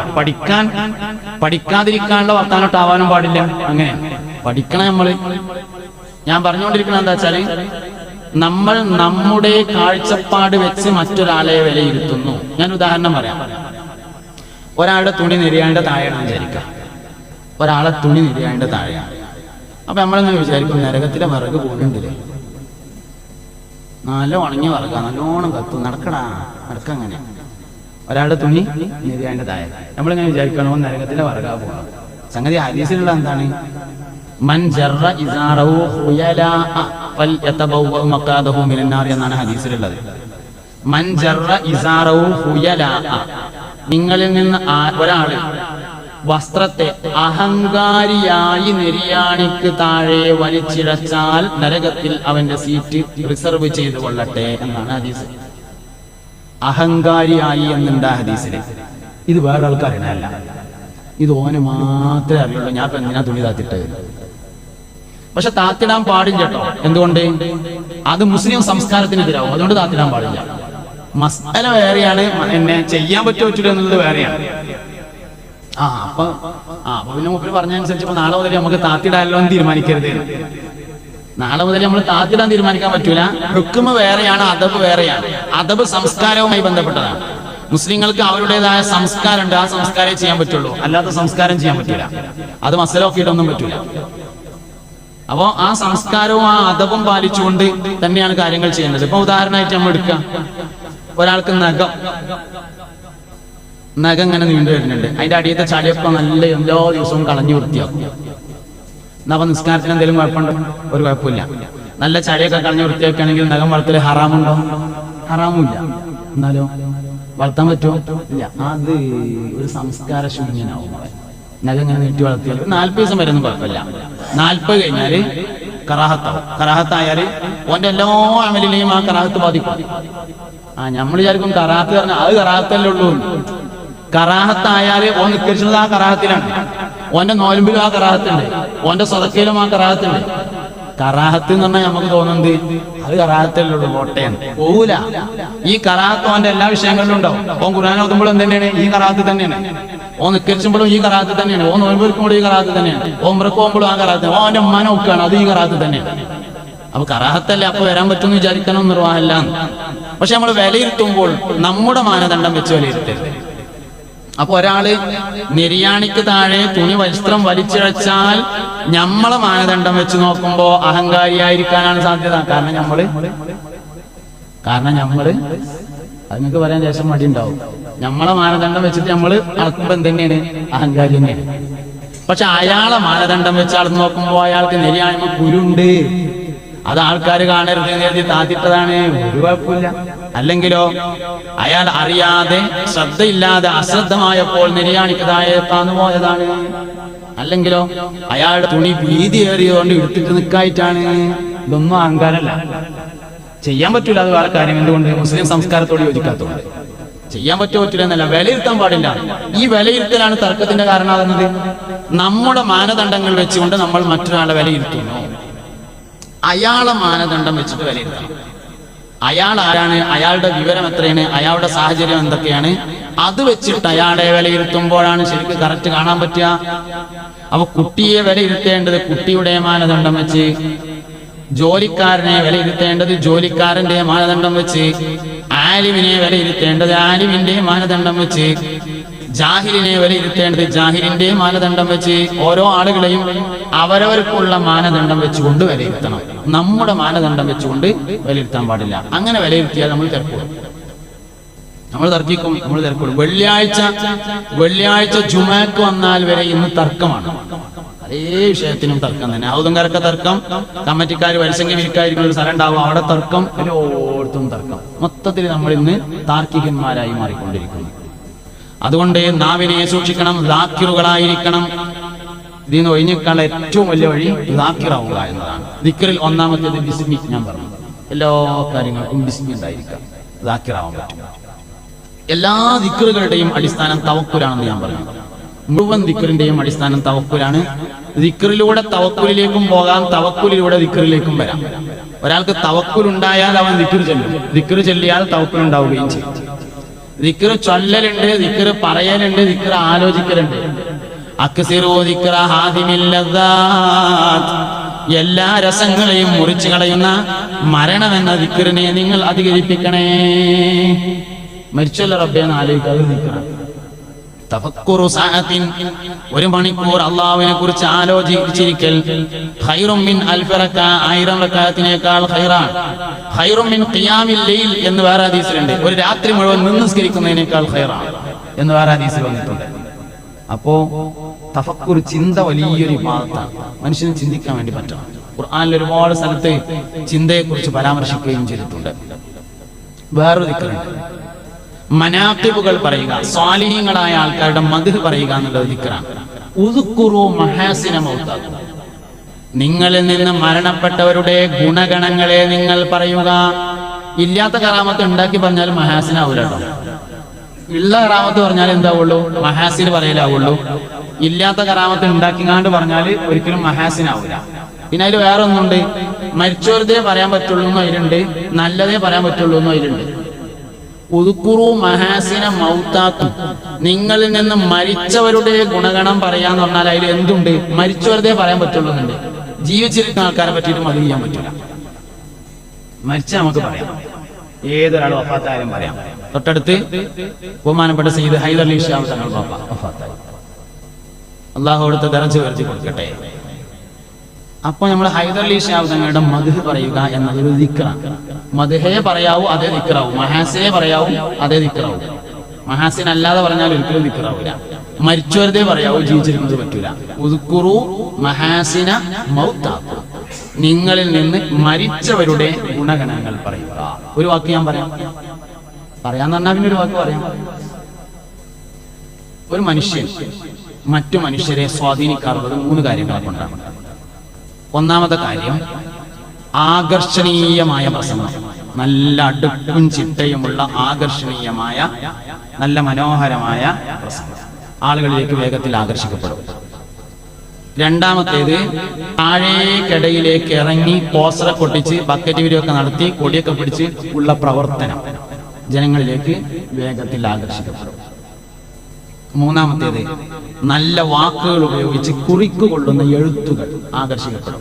[SPEAKER 1] പഠിക്കാതിരിക്കാനുള്ള വർത്താനോട്ടാവാനും പാടില്ല. അങ്ങനെയാണ് പഠിക്കണം. ഞാൻ പറഞ്ഞുകൊണ്ടിരിക്കുന്നത് എന്താ വെച്ചാല്, നമ്മൾ നമ്മുടെ കാഴ്ചപ്പാട് വെച്ച് മറ്റൊരാളെ വിലയിരുത്തുന്നു. ഞാൻ ഉദാഹരണം പറയാം. ഒരാളുടെ തുണി നിര്യാണിന്റെ താഴെയാണ് വിചാരിക്കാം. ഒരാളെ തുണി നിര്യാണിന്റെ താഴെയാണ്. അപ്പൊ നമ്മളിങ്ങനെ വിചാരിക്കും, നരകത്തിലെ വിറക് പോകുന്നുണ്ടല്ലേ, നല്ല ഉണങ്ങിയ വിറക, നല്ലോണം കത്തും, നടക്കങ്ങനെ. ഒരാളുടെ തുണി നിര്യാണിന്റെ താഴെ. നമ്മളിങ്ങനെ വിചാരിക്കണോ നരകത്തിലെ വിറകാ പോകണം. സംഗതി ഹദീസിലുള്ള എന്താണ്? മൻ ജറ ഇസാറഹു ഖുയലാ ഫൽയതബവ്വ മഖാദഹു മിനന്നാർ എന്നാണ് ഹദീസിലുള്ളത്. മൻ ജറ ഇസാറഹു ഖുയലാ, നിങ്ങളിൽ നിന്ന് ഒരാള് വസ്ത്രത്തെ അഹങ്കാരിയായി നെരിയാണിക്ക് താഴെ വലിച്ചിഴച്ചാൽ നരകത്തിൽ അവന്റെ സീറ്റ് റിസർവ് ചെയ്തു കൊള്ളട്ടെ എന്നാണ് ഹദീസ്. അഹങ്കാരിയായി എന്നുണ്ട് ഹദീസില്. ഇത് വേറെ ആൾക്കറിയണല്ല. ഇത് ഓന് മാത്രമേ അറിയുള്ളൂ. ഞാൻ ഇപ്പൊ എന്തിനാ തുണി താത്തിട്ടത്? പക്ഷെ താത്തിടാൻ പാടില്ല കേട്ടോ. എന്തുകൊണ്ട്? അത് മുസ്ലിം സംസ്കാരത്തിനെതിരാവും. അതുകൊണ്ട് താത്തിടാൻ പാടില്ല. മസ്അല വേറെയാണ്, എന്നെ ചെയ്യാൻ പറ്റില്ല എന്നുള്ളത് വേറെയാണ്. അപ്പൊ പിന്നെ മൂപ്പര് പറഞ്ഞതനുസരിച്ച് ഇപ്പൊ നാളെ മുതൽ നമുക്ക് താത്തിടാനല്ലോ എന്ന് തീരുമാനിക്കരുത്. നാളെ മുതൽ നമ്മൾ താത്തിടാൻ തീരുമാനിക്കാൻ പറ്റൂല. ഹുക്മ് വേറെയാണ്, അദബ് വേറെയാണ്. അദബ് സംസ്കാരവുമായി ബന്ധപ്പെട്ടതാണ്. മുസ്ലിങ്ങൾക്ക് അവരുടേതായ സംസ്കാരമുണ്ട്. ആ സംസ്കാരം ചെയ്യാൻ പറ്റുള്ളൂ, അല്ലാത്ത സംസ്കാരം ചെയ്യാൻ പറ്റൂല. അത് മസലൊക്കെയിട്ടൊന്നും പറ്റൂല. അപ്പോ ആ സംസ്കാരവും ആ അദബും പാലിച്ചുകൊണ്ട് തന്നെയാണ് കാര്യങ്ങൾ ചെയ്യേണ്ടത്. ഇപ്പൊ ഉദാഹരണമായിട്ട് നമ്മൾ എടുക്കുക, ഒരാൾക്ക് നഖം ഇങ്ങനെ നീണ്ടു വരുന്നുണ്ട്. അതിന്റെ അടിയത്തെ ചളിയൊക്കെ നല്ല എല്ലാ ദിവസവും കളഞ്ഞു വൃത്തിയാക്കും. എന്നാ അപ്പൊ നിസ്കാരത്തിന് എന്തെങ്കിലും കുഴപ്പമുണ്ടോ? ഒരു കുഴപ്പമില്ല. നല്ല ചളിയൊക്കെ കളഞ്ഞു വൃത്തിയാക്കുകയാണെങ്കിൽ നഖം വളർത്തൽ ഹറാമുണ്ടോ? ഹറാമില്ല. എന്നാലോ വളർത്താൻ പറ്റുമോ? ഇല്ല. അത് ഒരു സംസ്കാര ശൂന്യനാവും. നഖം ഇങ്ങനെ നീട്ടി വളർത്തിയാൽ 40 ദിവസം വരെ ഒന്നും കുഴപ്പമില്ല. 40 കഴിഞ്ഞാല് കറാഹത്താവും. കറാഹത്തായാല് ഓന്റെ എല്ലാ അമലിനെയും ആ കറാഹത്ത് ബാധിക്കും. നമ്മൾ വിചാരിക്കും കറാഹത്ത് പറഞ്ഞാൽ അത് കറാഹത്തല്ലേ ഉള്ളൂ. കറാഹത്തായാല് ഓൻ നിസ്കരിച്ചത് ആ കറാഹത്തിലാണ്. ഓന്റെ നോലമ്പിലും ആ കറാഹത്തുണ്ട്, ഓന്റെ സ്വതക്കയിലും ആ കറാഹത്തുണ്ട്. കറാഹത്ത് എന്ന് പറഞ്ഞാൽ നമുക്ക് തോന്നുന്നത് അത് കറാഹത്തല്ലേ ഉള്ളൂ, കോട്ടയാണ്, പോകൂല. ഈ കറാഹത്ത് ഓന്റെ എല്ലാ വിഷയങ്ങളിലും ഉണ്ടാവും. ഓൻ ഖുർആൻ ഓതുമ്പോഴും എന്ത് ഈ കറാഹത്ത് തന്നെയാണ്. ഓൻ നിസ്കരിച്ചുമ്പോഴും ഈ കറാഹത്ത് തന്നെയാണ്. ഓൻ നോലമ്പെടുക്കുമ്പോഴും ഈ കറാഹത്ത് തന്നെയാണ്. ഓൻ ഉംറക്ക് പോകുമ്പോഴും ആ കറാഹത്ത്. ഓന്റെ ഉമ്മാനെ നോക്കുകയാണ്, അത് ഈ കറാഹത്ത് തന്നെയാണ്. അപ്പൊ കറാഹത്തല്ലേ, അപ്പൊ വരാൻ പറ്റുമെന്ന് വിചാരിക്കാനോ നിർവാഹമല്ല. പക്ഷെ നമ്മൾ വിലയിരുത്തുമ്പോൾ നമ്മുടെ മാനദണ്ഡം വെച്ച് വിലയിരുത്തരുത്. അപ്പൊ ഒരാള് നിര്യാണിക്ക് താഴെ തുണി വസ്ത്രം വലിച്ചിഴച്ചാൽ നമ്മളെ മാനദണ്ഡം വെച്ച് നോക്കുമ്പോ അഹങ്കാരിയായിരിക്കാനാണ് സാധ്യത. കാരണം നമ്മള് അത് നിങ്ങൾക്ക് പറയാൻ ശേഷം മടി ഉണ്ടാവും. നമ്മളെ മാനദണ്ഡം വെച്ചിട്ട് നമ്മള് അളക്കുമ്പോ എന്തെന്നെയാണ്? അഹങ്കാരി തന്നെയാണ്. പക്ഷെ അയാളെ മാനദണ്ഡം വെച്ച് അളന്ന് നോക്കുമ്പോ അയാൾക്ക് നിര്യാണിമ കുരുണ്ട്. അത് ആൾക്കാർ കാണരുത് എന്ന് കരുതി താത്തിട്ടതാണ്, ഒരു കുഴപ്പമില്ല. അല്ലെങ്കിലോ അയാൾ അറിയാതെ ശ്രദ്ധയില്ലാതെ അശ്രദ്ധമായപ്പോൾ നിര്യാണിക്ക് താഴെ താന്നു പോയതാണ്. അല്ലെങ്കിലോ അയാളുടെ തുണി ഭീതിയേറിയതുകൊണ്ട് എടുത്തിട്ട് നിൽക്കായിട്ടാണ്. ഇതൊന്നും അഹങ്കാരമല്ല. ചെയ്യാൻ പറ്റൂല, അത് വേറെ കാര്യം. എന്തുകൊണ്ട്? മുസ്ലിം സംസ്കാരത്തോട് യോജിക്കാത്തതുകൊണ്ട്. ചെയ്യാൻ പറ്റില്ല എന്നല്ല, വിലയിരുത്താൻ പാടില്ല. ഈ വിലയിരുത്തലാണ് തർക്കത്തിന്റെ കാരണമാകുന്നത്. നമ്മുടെ മാനദണ്ഡങ്ങൾ വെച്ചുകൊണ്ട് നമ്മൾ മറ്റൊരാളെ വിലയിരുത്തുന്നു. അയാളെ മാനദണ്ഡം വെച്ചിട്ട് വിലയിരുത്തണം. അയാൾ ആരാണ്, അയാളുടെ വിവരം എത്രയാണ്, അയാളുടെ സാഹചര്യം എന്തൊക്കെയാണ്, അത് വെച്ചിട്ട് അയാളെ വിലയിരുത്തുമ്പോഴാണ് ശരിക്കും കറക്റ്റ് കാണാൻ പറ്റുക. അപ്പൊ കുട്ടിയെ വിലയിരുത്തേണ്ടത് കുട്ടിയുടെ മാനദണ്ഡം വെച്ച്, ജോലിക്കാരനെ വിലയിരുത്തേണ്ടത് ജോലിക്കാരന്റെ മാനദണ്ഡം വെച്ച്, ആലിമിനെ വിലയിരുത്തേണ്ടത് ആലിമിന്റെ മാനദണ്ഡം വെച്ച്, ജാഹിലിനെ വിലയിരുത്തേണ്ടത് ജാഹിലിന്റെ മാനദണ്ഡം വെച്ച്, ഓരോ ആളുകളെയും അവരവർക്കുള്ള മാനദണ്ഡം വെച്ചുകൊണ്ട് വിലയിരുത്തണം. നമ്മുടെ മാനദണ്ഡം വെച്ചുകൊണ്ട് വിലയിരുത്താൻ പാടില്ല. അങ്ങനെ വിലയിരുത്തിയാൽ നമ്മൾ തിരക്കും, നമ്മൾ തിരക്കും. വെള്ളിയാഴ്ച ജുമാക്ക് വന്നാൽ വരെ ഇന്ന് തർക്കമാണ്. അതേ വിഷയത്തിനും തർക്കം തന്നെ. ഔദംകാരൊക്കെ തർക്കം, കമ്മിറ്റിക്കാർ വരിസംഖ്യ വിരിക്കായിരിക്കുന്ന ഒരു സ്ഥലം ഉണ്ടാവും, അവിടെ തർക്കം, എല്ലായിടത്തും തർക്കം. മൊത്തത്തിൽ നമ്മൾ ഇന്ന് താർക്കികന്മാരായി മാറിക്കൊണ്ടിരിക്കുന്നു. അതുകൊണ്ട് നാവിനെ സൂക്ഷിക്കണം, ദാക്കിറുകളായിരിക്കണം. ഇതിന്ന് ഒഴിഞ്ഞേക്കാനുള്ള ഏറ്റവും വലിയ വഴി ദാക്കിറാവുക എന്നതാണ്. ദിക്റിൽ ഒന്നാമത്തേത് ബിസ്മി. ഞാൻ പറഞ്ഞു, എല്ലാ കാര്യങ്ങൾക്കും ബിസ്മി ഉണ്ടായിരിക്കാം, ദാക്കിറാവാൻ പറ്റും. എല്ലാ ദിക്റുകളുടെയും അടിസ്ഥാനം തവക്കുലാണെന്ന് ഞാൻ പറഞ്ഞു. മുഴുവൻ ദിക്റിന്റെയും അടിസ്ഥാനം തവക്കുലാണ്. ദിക്റിലൂടെ തവക്കുലിലേക്കും പോകാം, തവക്കുലിലൂടെ ദിക്റിലേക്കും വരാം. ഒരാൾക്ക് തവക്കുൽ ഉണ്ടായാൽ അവൻ ദിക്ർ ചൊല്ലും, ദിക്ർ ചൊല്ലിയാൽ തവക്കുൽ ഉണ്ടാവുകയും ചെയ്യും. ദിക്ർ ചൊല്ലലുണ്ട്, ദിക്ർ പറയലുണ്ട്, ദിക്ർ ആലോചിക്കലുണ്ട്. അക്സിറു ദിക്റ ഹാദിമിൽ ലദ്ദാത്ത്, എല്ലാ രസങ്ങളെയും മുറിച്ചു കളയുന്ന മരണമെന്ന ദിക്റിനെ നിങ്ങൾ അധികരിപ്പിക്കണേ. മരിച്ചല്ല റബ്ബേ എന്ന് ആലോചിക്കാതെ ദിക്റാണ്. തഫക്കുറു സഅത്തിൻ, ഒരു മണിക്കൂർ അല്ലാഹുവിനെ കുറിച്ച് ആലോചിച്ചിരിക്കൽ, ഖൈറും മിൻ അൽഫി റക്അ, 1000 റക്അത്തിനേക്കാൾ ഖൈറാണ്. ഖൈറും മിൻ ഖിയാമിൽ ലൈൽ എന്ന് വേറെ ഹദീസിലുണ്ട്, ഒരു രാത്രി മുഴുവൻ നിസ്കരിക്കുന്നതിനേക്കാൾ ഖൈറാണ് എന്ന് വേറെ ഹദീസിൽ വന്നിട്ടുണ്ട്. അപ്പോ തഫക്കുർ, ചിന്ത വലിയൊരു ഇബാദത്താണ്. മനുഷ്യന് ചിന്തിക്കാൻ വേണ്ടി പറ്റണം. ഖുർആനിൽ ഒരുപാട് സ്ഥലത്ത് ചിന്തയെ കുറിച്ച് പരാമർശിക്കുകയും ചെയ്തിട്ടുണ്ട്. വേറൊരു ദിക്റുണ്ട്, മനാഖിബുകൾ പറയുക, സ്വാലിഹീങ്ങളായ ആൾക്കാരുടെ മദ്ഹ് പറയുക എന്നുള്ളത് ദിക്റാണ്. ഉദ്കുറു മഹാസിന മൗതാക്കും, നിങ്ങളിൽ നിന്ന് മരണപ്പെട്ടവരുടെ ഗുണഗണങ്ങളെ നിങ്ങൾ പറയുക. ഇല്ലാത്ത കറാമത്ത് ഉണ്ടാക്കി പറഞ്ഞാൽ മഹാസിനാവൂല കേട്ടോ. ഉള്ള കറാമത്ത് പറഞ്ഞാൽ എന്താവുള്ളൂ, മഹാസിന് പറയലാവുള്ളൂ. ഇല്ലാത്ത കറാമത്ത് ഉണ്ടാക്കിങ്ങാണ്ട് പറഞ്ഞാൽ ഒരിക്കലും മഹാസിനാവൂല. പിന്നെ അതിൽ വേറെ ഒന്നുണ്ട്, മരിച്ചവരതേ പറയാൻ പറ്റുള്ളൂ എന്നും അതിലുണ്ട്, നല്ലതേ പറയാൻ പറ്റുള്ളൂ എന്നും അതിലുണ്ട്. ഉദ്കുറു മഹാസിന മൗതാക്കും, നിങ്ങളിൽ നിന്ന് മരിച്ചവരുടെ ഗുണഗണം പറയാന്ന് പറഞ്ഞാൽ അതിൽ എന്തുണ്ട്, മരിച്ചവരതേ പറയാൻ പറ്റുള്ളൂ എന്നുണ്ട്. ജീവിച്ചിരിക്കുന്ന ആൾക്കാരെ പറ്റിയിട്ടും അത് ചെയ്യാൻ പറ്റില്ല. മരിച്ച നമുക്ക് പറയാം, ഏതൊരാൾ വഫാത്തായാലും പറയാം. തൊട്ടടുത്ത് ബഹുമാനപ്പെട്ട സയ്യിദ് ഹൈദർ അലി ശിഹാബ് തങ്ങൾ വഫാത്തായി, അള്ളാഹു അവിടുത്തെ ദറജ ഉയർത്തി കൊടുക്കട്ടെ. അപ്പൊ നമ്മൾ ഹൈദർ അലി ശിഹാബ് തങ്ങളുടെ മദ്ഹ് പറയുക എന്നതൊരു ദിക്റാണ്. മദ്ഹേ പറയാവൂ, അതേ ദിക്റാവൂ. മഹാസിനെ പറയാവൂ, അതേ ദിക്റാവൂ. മഹാസിൻ അല്ലാതെ പറഞ്ഞാൽ ഒരിക്കലും ദിക്റാവൂല. മരിച്ചവരതേ പറയാവൂ, ജീവിച്ചിരിക്കുന്നത് പറ്റൂല. ഉദ്കുറു മഹാസിന മൗതാക്കും, നിങ്ങളിൽ നിന്ന് മരിച്ചവരുടെ ഗുണഗണങ്ങൾ പറയുക. ഒരു വാക്ക് ഞാൻ പറയാന്ന് പറഞ്ഞാൽ പിന്നെ ഒരു വാക്ക് പറയാം. ഒരു മനുഷ്യൻ മറ്റു മനുഷ്യരെ സ്വാധീനിക്കാറുള്ളത് 3 കാര്യങ്ങളെ കൊണ്ടാണ്. ഒന്നാമത്തെ കാര്യം, ആകർഷണീയമായ പ്രസംഗം, നല്ല അടുക്കും ചിട്ടയുമുള്ള ആകർഷണീയമായ നല്ല മനോഹരമായ പ്രസംഗം ആളുകളിലേക്ക് വേഗത്തിൽ ആകർഷിക്കപ്പെടും. രണ്ടാമത്തേത്, താഴേക്കിടയിലേക്ക് ഇറങ്ങി പോസ്റ്ററെ പൊട്ടിച്ച് ബക്കറ്റ് വിരിയൊക്കെ നടത്തി കൊടിയൊക്കെ പിടിച്ച് ഉള്ള പ്രവർത്തനം ജനങ്ങളിലേക്ക് വേഗത്തിൽ ആകർഷിക്കപ്പെടും. മൂന്നാമത്തേത്, നല്ല വാക്കുകൾ ഉപയോഗിച്ച് കുറിക്കുകൊള്ളുന്ന എഴുത്തുകൾ ആകർഷിക്കപ്പെടും.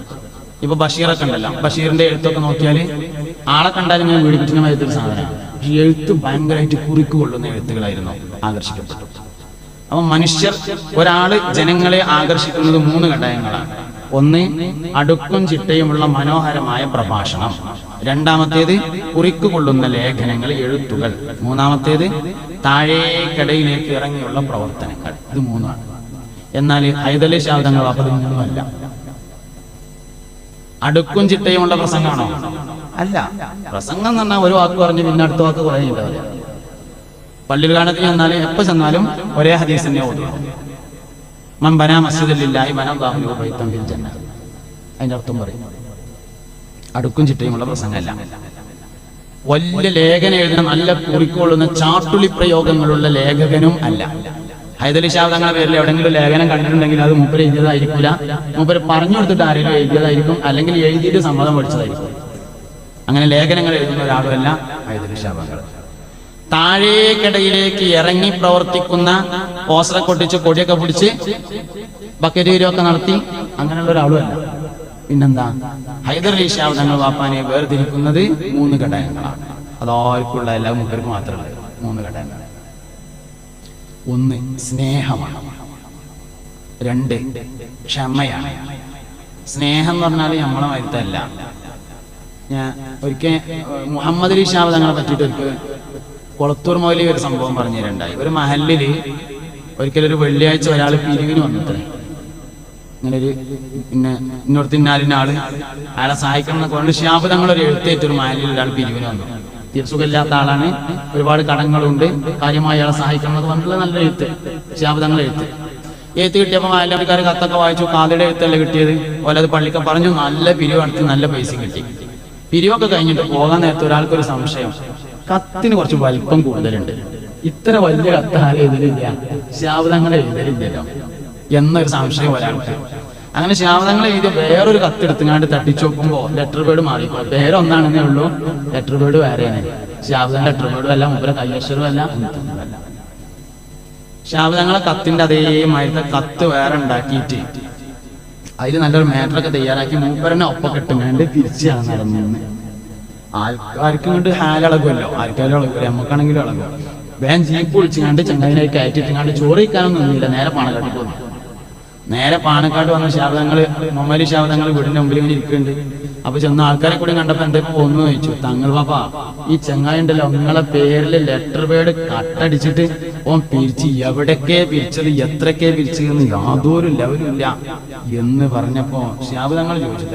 [SPEAKER 1] ഇപ്പൊ ബഷീറൊക്കെ ഉണ്ടല്ലോ, ബഷീറിന്റെ എഴുത്തൊക്കെ നോക്കിയാൽ ആളെ കണ്ടാലും ഇങ്ങനെ വീടിപ്പിക്കുന്ന ഒരു സാധനമാണ്. പക്ഷെ എഴുത്ത് ഭയങ്കരമായിട്ട് കുറിക്കുകൊള്ളുന്ന എഴുത്തുകളായിരുന്നു ആകർഷിക്കപ്പെട്ടു. അപ്പൊ മനുഷ്യർ, ഒരാള് ജനങ്ങളെ ആകർഷിക്കുന്നത് 3 ഘടകങ്ങളാണ്. ഒന്ന്, അടുക്കും ചിട്ടയുമുള്ള മനോഹരമായ പ്രഭാഷണം. രണ്ടാമത്തേത്, കുറിക്കുകൊള്ളുന്ന ലേഖനങ്ങൾ, എഴുത്തുകൾ. മൂന്നാമത്തേത്, താഴേക്കടയിലേക്ക് ഇറങ്ങിയുള്ള പ്രവർത്തനങ്ങൾ. ഇത് 3ആണ്. എന്നാൽ ഹൈദർ അലി ശിഹാബ് തങ്ങൾ അത് 3അല്ല. അടുക്കും ചിട്ടയുമുള്ള പ്രസംഗമാണോ? അല്ല. പ്രസംഗം എന്ന് പറഞ്ഞാൽ ഒരു വാക്ക് പറഞ്ഞ് പിന്നെ അടുത്ത വാക്ക് പറയുന്നുണ്ടാവില്ല. പള്ളിയിൽ കാണത്തിൽ ചെന്നാലും എപ്പോ ചെന്നാലും ഒരേ ഹദീസ് തന്നെ ഓതുന്നു. മൻ ബനാ മസ്ജിദൻ ലില്ലാഹി ബനല്ലാഹു ലഹു ബൈതൻ ഫിൽ ജന്ന. അതിന്റെ അർത്ഥം പറയും. അടുക്കും ചിട്ടയുമുള്ള പ്രസംഗമല്ല. വലിയ ലേഖനം എഴുതുന്ന, നല്ല കുറിക്കൊള്ളുന്ന ചാട്ടുളി പ്രയോഗങ്ങളുള്ള ലേഖകനും അല്ല. ഹൈദരലി ഷാ തങ്ങളുടെ പേരിൽ എവിടെയെങ്കിലും ലേഖനം കണ്ടിട്ടുണ്ടെങ്കിൽ അത് മൂപ്പര് എഴുതിയതായിരിക്കില്ല, മൂപ്പര് പറഞ്ഞു കൊടുത്തിട്ട് ആരെങ്കിലും എഴുതിയതായിരിക്കും, അല്ലെങ്കിൽ എഴുതിയിട്ട് സമ്മതം പഠിച്ചതായിരിക്കും. അങ്ങനെ ലേഖനങ്ങൾ എഴുതുന്ന ഒരാളുമല്ല ഹൈദരലി ഷാ തങ്ങൾ. താഴേക്കിടയിലേക്ക് ഇറങ്ങി പ്രവർത്തിക്കുന്ന പോസ്റ്ററെ കൊട്ടിച്ച് കൊടിയൊക്കെ പിടിച്ച് ബക്കറ്റ് വീരമൊക്കെ നടത്തി അങ്ങനെയുള്ള ഒരാളുമല്ല. പിന്നെന്താ, ഹൈദരലി ഷാ തങ്ങൾ വാപ്പാനെ വേർതിരിക്കുന്നത് 3 ഘടകങ്ങളാണ്. അതാർക്കുള്ള എല്ലാ മൂപ്പർക്ക് മാത്രമല്ല, 3 ഘടകങ്ങൾ. 1 സ്നേഹമാണ്, 2 ക്ഷമയാണ്. സ്നേഹം എന്ന് പറഞ്ഞാൽ നമ്മളെ മരുത്തല്ല. ഞാൻ ഒരിക്കൽ മുഹമ്മദ് അലി ഷാ തങ്ങളെ പറ്റിയിട്ട് ഒരിക്കൽ കൊളത്തൂർ മൗലവി ഒരു സംഭവം പറഞ്ഞു തരണ്ടായി. ഒരു മഹല്ലില് ഒരിക്കലൊരു വെള്ളിയാഴ്ച ഒരാൾ പിരിവിന് വന്നിട്ടേ, ഇങ്ങനെ ഒരു ഇന്നോടത്തിന്നാലിന് ആള് അയാളെ സഹായിക്കണം എന്നൊക്കെ കൊണ്ട് ഷിഹാബ് തങ്ങളൊരു എഴുത്തേറ്റ് ഒരു മഹല്ലിൽ ഒരാൾ പിരിവിന് വന്നു. സുഖമില്ലാത്ത ആളാണ്, ഒരുപാട് കടങ്ങളുണ്ട്, കാര്യമായി അയാളെ സഹായിക്കണം എന്നൊക്കെ പറഞ്ഞിട്ടുള്ള നല്ല എഴുത്ത്, ഷിഹാബ് തങ്ങൾ എഴുത്ത് കിട്ടിയപ്പോൾ മഹല്ലിക്കാർ കത്തൊക്കെ വായിച്ചു. കാതയുടെ എഴുത്തല്ല കിട്ടിയത്, പോലെ അത് പള്ളിക്ക പറഞ്ഞു, നല്ല പിരിവ് നടത്തി നല്ല പൈസ കിട്ടി. പിരിവൊക്കെ കഴിഞ്ഞിട്ട് പോകാൻ നേരത്തെ ഒരാൾക്കൊരു സംശയം, കത്തിന് കുറച്ച് വലിപ്പം കൂടുതലുണ്ട്, ഇത്ര വലിയ കത്ത് ആരും എഴുതലില്ല, ഷിഹാബ് തങ്ങൾ എഴുതലില്ലല്ലോ എന്നൊരു സംശയം ഒരാൾക്ക്. അങ്ങനെ ഷിഹാബ് തങ്ങൾ എഴുതിയ വേറൊരു കത്തെടുത്തുങ്ങാണ്ട് തട്ടിച്ചു നോക്കുമ്പോ ലെറ്റർ പേഡ് മാറിപ്പോ, പേരൊന്നാണെന്നേ ഉള്ളൂ, ലെറ്റർ പേഡ് വേറെയാണ്. ഷിഹാബ് തങ്ങൾ ലെറ്റർ പേഡും അല്ല, മൂപ്പരെ കയ്യക്ഷരവും അല്ല. ഷിഹാബ് തങ്ങളെ കത്തിന്റെ അതേമാതിരത്തെ കത്ത് വേറെ ഉണ്ടാക്കിയിട്ട് അതിൽ നല്ലൊരു മാറ്ററൊക്കെ തയ്യാറാക്കി മൂപ്പരനെ ഒപ്പൊക്കെ ഇട്ടുങ്ങാണ്ട് തിരിച്ചാണ് നടന്നു. ആൾക്കാർക്ക് കൊണ്ട് ഹാലിളകുമല്ലോ, ആൾക്കാരും ഇളകൂല, നമുക്കാണെങ്കിലും ഇളകും. വേഗം ജീപ്പ് വിളിച്ചുകൊണ്ട് ചങ്ങാതിനായി കയറ്റിട്ടുങ്ങാണ്ട് ചോറ് കഴിക്കാനൊന്നും നിന്നില്ല, നേരെ പാണക്കാട്ട് പോന്നു. നേരെ പാണക്കാട്ട് വന്ന ശാബ്ദങ്ങൾ, മൊമ്മലി ശാബ്ദങ്ങൾ വീടിന്റെ മുമ്പിൽ ഇങ്ങനെ ഇരിക്കുന്നുണ്ട്. അപ്പൊ ചെന്ന ആൾക്കാരെ കൂടി കണ്ടപ്പോ എന്തേ പോന്നു ചോദിച്ചു. തങ്ങൾ പാപ്പാ, ഈ ചങ്ങായി ഉണ്ടല്ലോ, നിങ്ങളെ പേരില് ലെറ്റർ പേഡ് കട്ടടിച്ചിട്ട് ഓൻ പിരിച്ച്, എവിടൊക്കെ പിരിച്ചത് എത്രയൊക്കെ പിരിച്ചതെന്ന് യാതൊരു ലെവലും ഇല്ല എന്ന് പറഞ്ഞപ്പോ ശാബ്ദങ്ങൾ ചോദിച്ചു,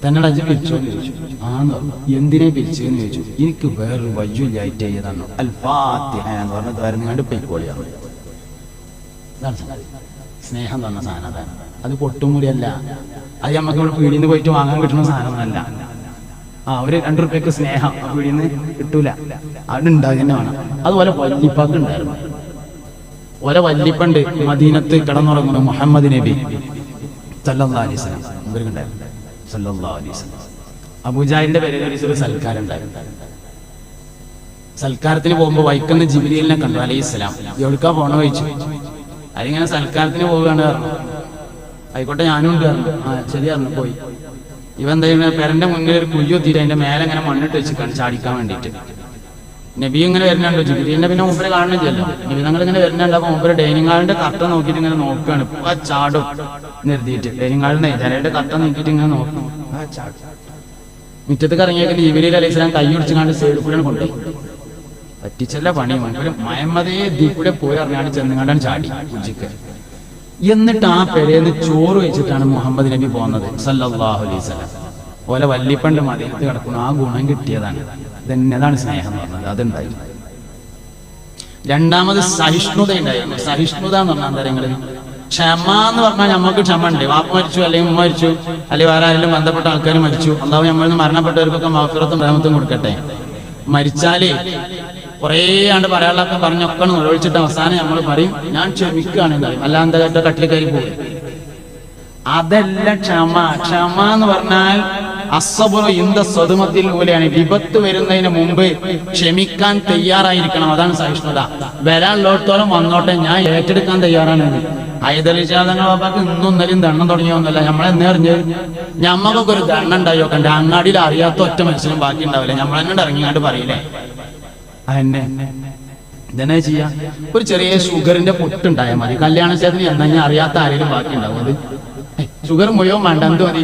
[SPEAKER 1] തന്നോട് അജ് പിരിച്ചോ എന്ന് ചോദിച്ചു. ആന്ന്. എന്തിനെ പിരിച്ചെന്ന് ചോദിച്ചു. എനിക്ക് വേറൊരു വയ്യില്ലായിട്ട് ചെയ്തതാണ്, അൽ ഫാത്തിഹ എന്ന് പറഞ്ഞത് വരുന്നങ്ങാണ്ട് പൊയ്ക്കോളിയാണ്. സ്നേഹം തന്ന സാധനം അതാണ്. അത് പൊട്ടുമുടിയല്ല, അത് നമുക്ക് ഇവിടെ പീടിയിൽ നിന്ന് പോയിട്ട് വാങ്ങാൻ കിട്ടുന്ന സാധനമൊന്നല്ല. ഒരു 2 റുപ്യക്ക് സ്നേഹം പീടിയിൽ നിന്ന് കിട്ടൂല, അവിടെ ഉണ്ടാകുക തന്നെ വേണം. അതുപോലെ വല്ലിപ്പാക്ക് ഉണ്ടായിരുന്നു. വല്ലിപ്പണ്ട് മദീനത്ത് കിടന്നുറങ്ങുന്ന മുഹമ്മദ് നബി സല്ലല്ലാഹു അലൈഹി വസല്ലം ഇവർക്കുണ്ടായിരുന്നു. സല്ലല്ലാഹു അലൈഹി വസല്ലം അബൂജാഹിലിന്റെ പേരിൽ ഒരു സൽക്കാരം ഉണ്ടായിരുന്നു. സൽക്കാരത്തിന് പോകുമ്പോ വൈക്കുന്ന ജിബ്രീലിനെ കണ്ടു അലൈഹിസ്സലാം. എവിടുക്കാ പോണ ചോദിച്ചു. അതിങ്ങനെ സൽക്കാരത്തിന് പോവുകയാണ് പറഞ്ഞു. ആയിക്കോട്ടെ ഞാനും ഉണ്ട് പറഞ്ഞു. ശരി പറഞ്ഞു. പോയി. ഇവെന്താ പെരന്റെ മുന്നിൽ ഒരു കുഴി ഒത്തിയിട്ട് അതിന്റെ മേലെ ഇങ്ങനെ മണ്ണിട്ട് വെച്ചിട്ടാണ് ചാടിക്കാൻ വേണ്ടിയിട്ട്. നബി ഇങ്ങനെ വരുന്നുണ്ടോ, ജിബ്രീലിനെ പിന്നെ മൂപ്പര് കാണുന്നില്ലല്ലോ. നബി ഞങ്ങൾ ഇങ്ങനെ വരുന്നുണ്ട്. അപ്പൊ മൂപ്പര് ഡൈനിങ് ഹാളിന്റെ കട്ട നോക്കിയിട്ട് ഇങ്ങനെ നോക്കുകയാണ്. ഇപ്പൊ ചാടും നിർത്തിയിട്ട് ഡൈനിങ് ഹാളിൽ നെയ്താലയുടെ കട്ട നോക്കിയിട്ട് ഇങ്ങനെ നോക്കും. മുറ്റത്ത് ഇറങ്ങിയൊക്കെ ജിബ്രീൽ അലൈഹിസ്സലാം കൈ പിടിച്ചുകൊണ്ട് സൈഡിൽ കൂടെ കൊണ്ടുപോയി. പറ്റിച്ചല്ല പണി. മുഹമ്മദേ ദീ കൂടെ പോയി അറിഞ്ഞാണ് ചെന്നുകൊണ്ടാണ് ചാടി ഉച്ചക്ക്. എന്നിട്ട് ആ പെരേന്ന് ചോറ് വെച്ചിട്ടാണ് മുഹമ്മദ് നബി പോകുന്നത് സല്ലല്ലാഹു അലൈഹി വസല്ലം. പോലെ വല്ലിപ്പണ്ട് മദീനത്ത് കിടക്കുന്നു. ആ ഗുണം കിട്ടിയതാണ്. ഇതന്നതാണ് സ്നേഹം എന്ന് പറഞ്ഞത്. അതുണ്ടായി. രണ്ടാമത് സഹിഷ്ണുത ഉണ്ടായിരുന്നു. സഹിഷ്ണുത എന്ന് പറഞ്ഞാൽ എന്താ നിങ്ങള്, ക്ഷമ എന്ന് പറഞ്ഞാൽ നമുക്ക് ക്ഷമ ഉണ്ട്. വാപ്പ മരിച്ചു, അല്ലെങ്കിൽ ഉമ്മ മരിച്ചു, അല്ലെങ്കിൽ വേറെ ആരെങ്കിലും ബന്ധപ്പെട്ട ആൾക്കാർ മരിച്ചു, അല്ലാതെ നമ്മളിന്ന് മരണപ്പെട്ടവർക്കൊക്കെ മഗ്ഫിറത്തും റഹ്മത്തും കൊടുക്കട്ടെ. മരിച്ചാല് കുറേ ആണ്ട് പറയാനുള്ളതൊക്കെ പറഞ്ഞൊക്കെ ഒഴിച്ചിട്ട് അവസാനം നമ്മൾ പറയും ഞാൻ ക്ഷമിക്കുകയാണ് എന്ന് പറയും. അല്ലാതെ കട്ടിലേക്കാരി പോകും. അതല്ല ക്ഷമ. ക്ഷമ എന്ന് പറഞ്ഞാൽ അസ്സബ്റു ഇൻദ സദ്മത്തിൽ പോലെയാണ്. വിപത്ത് വരുന്നതിന് മുമ്പ് ക്ഷമിക്കാൻ തയ്യാറായിരിക്കണം. അതാണ് സഹിഷ്ണുത. വരാനുള്ളിടത്തോളം വന്നോട്ടെ, ഞാൻ ഏറ്റെടുക്കാൻ തയ്യാറാണ്. ഹൈദരലി ഷാ തങ്ങൾ ബാപ്പാക്ക് ഇന്നും ഇന്നലെയും ദണ്ണം തുടങ്ങിയൊന്നുമല്ല. നമ്മളെന്നറിഞ്ഞ് ഞമ്മക്കൊക്കെ ഒരു ദണ്ണം ഉണ്ടായിയൊക്കെ ഉണ്ട്. അങ്ങാടിയിൽ അറിയാത്ത ഒറ്റ മനുഷ്യനും ബാക്കി ഉണ്ടാവില്ല. നമ്മളെന്നോട് ഇറങ്ങിങ്ങാണ്ട് പറയില്ലേ അന്നെ ഇതന്നെ ചെയ്യാം. ഒരു ചെറിയ ഷുഗറിന്റെ പൊട്ടുണ്ടായാൽ മതി. കല്യാണ ശേഷത്തിന് എന്നാ ഞാൻ അറിയാത്ത ആരെങ്കിലും ബാക്കി ഉണ്ടാവും. അത് ഷുഗർ മുഴുവൻ വേണ്ട, എന്ത് മതി,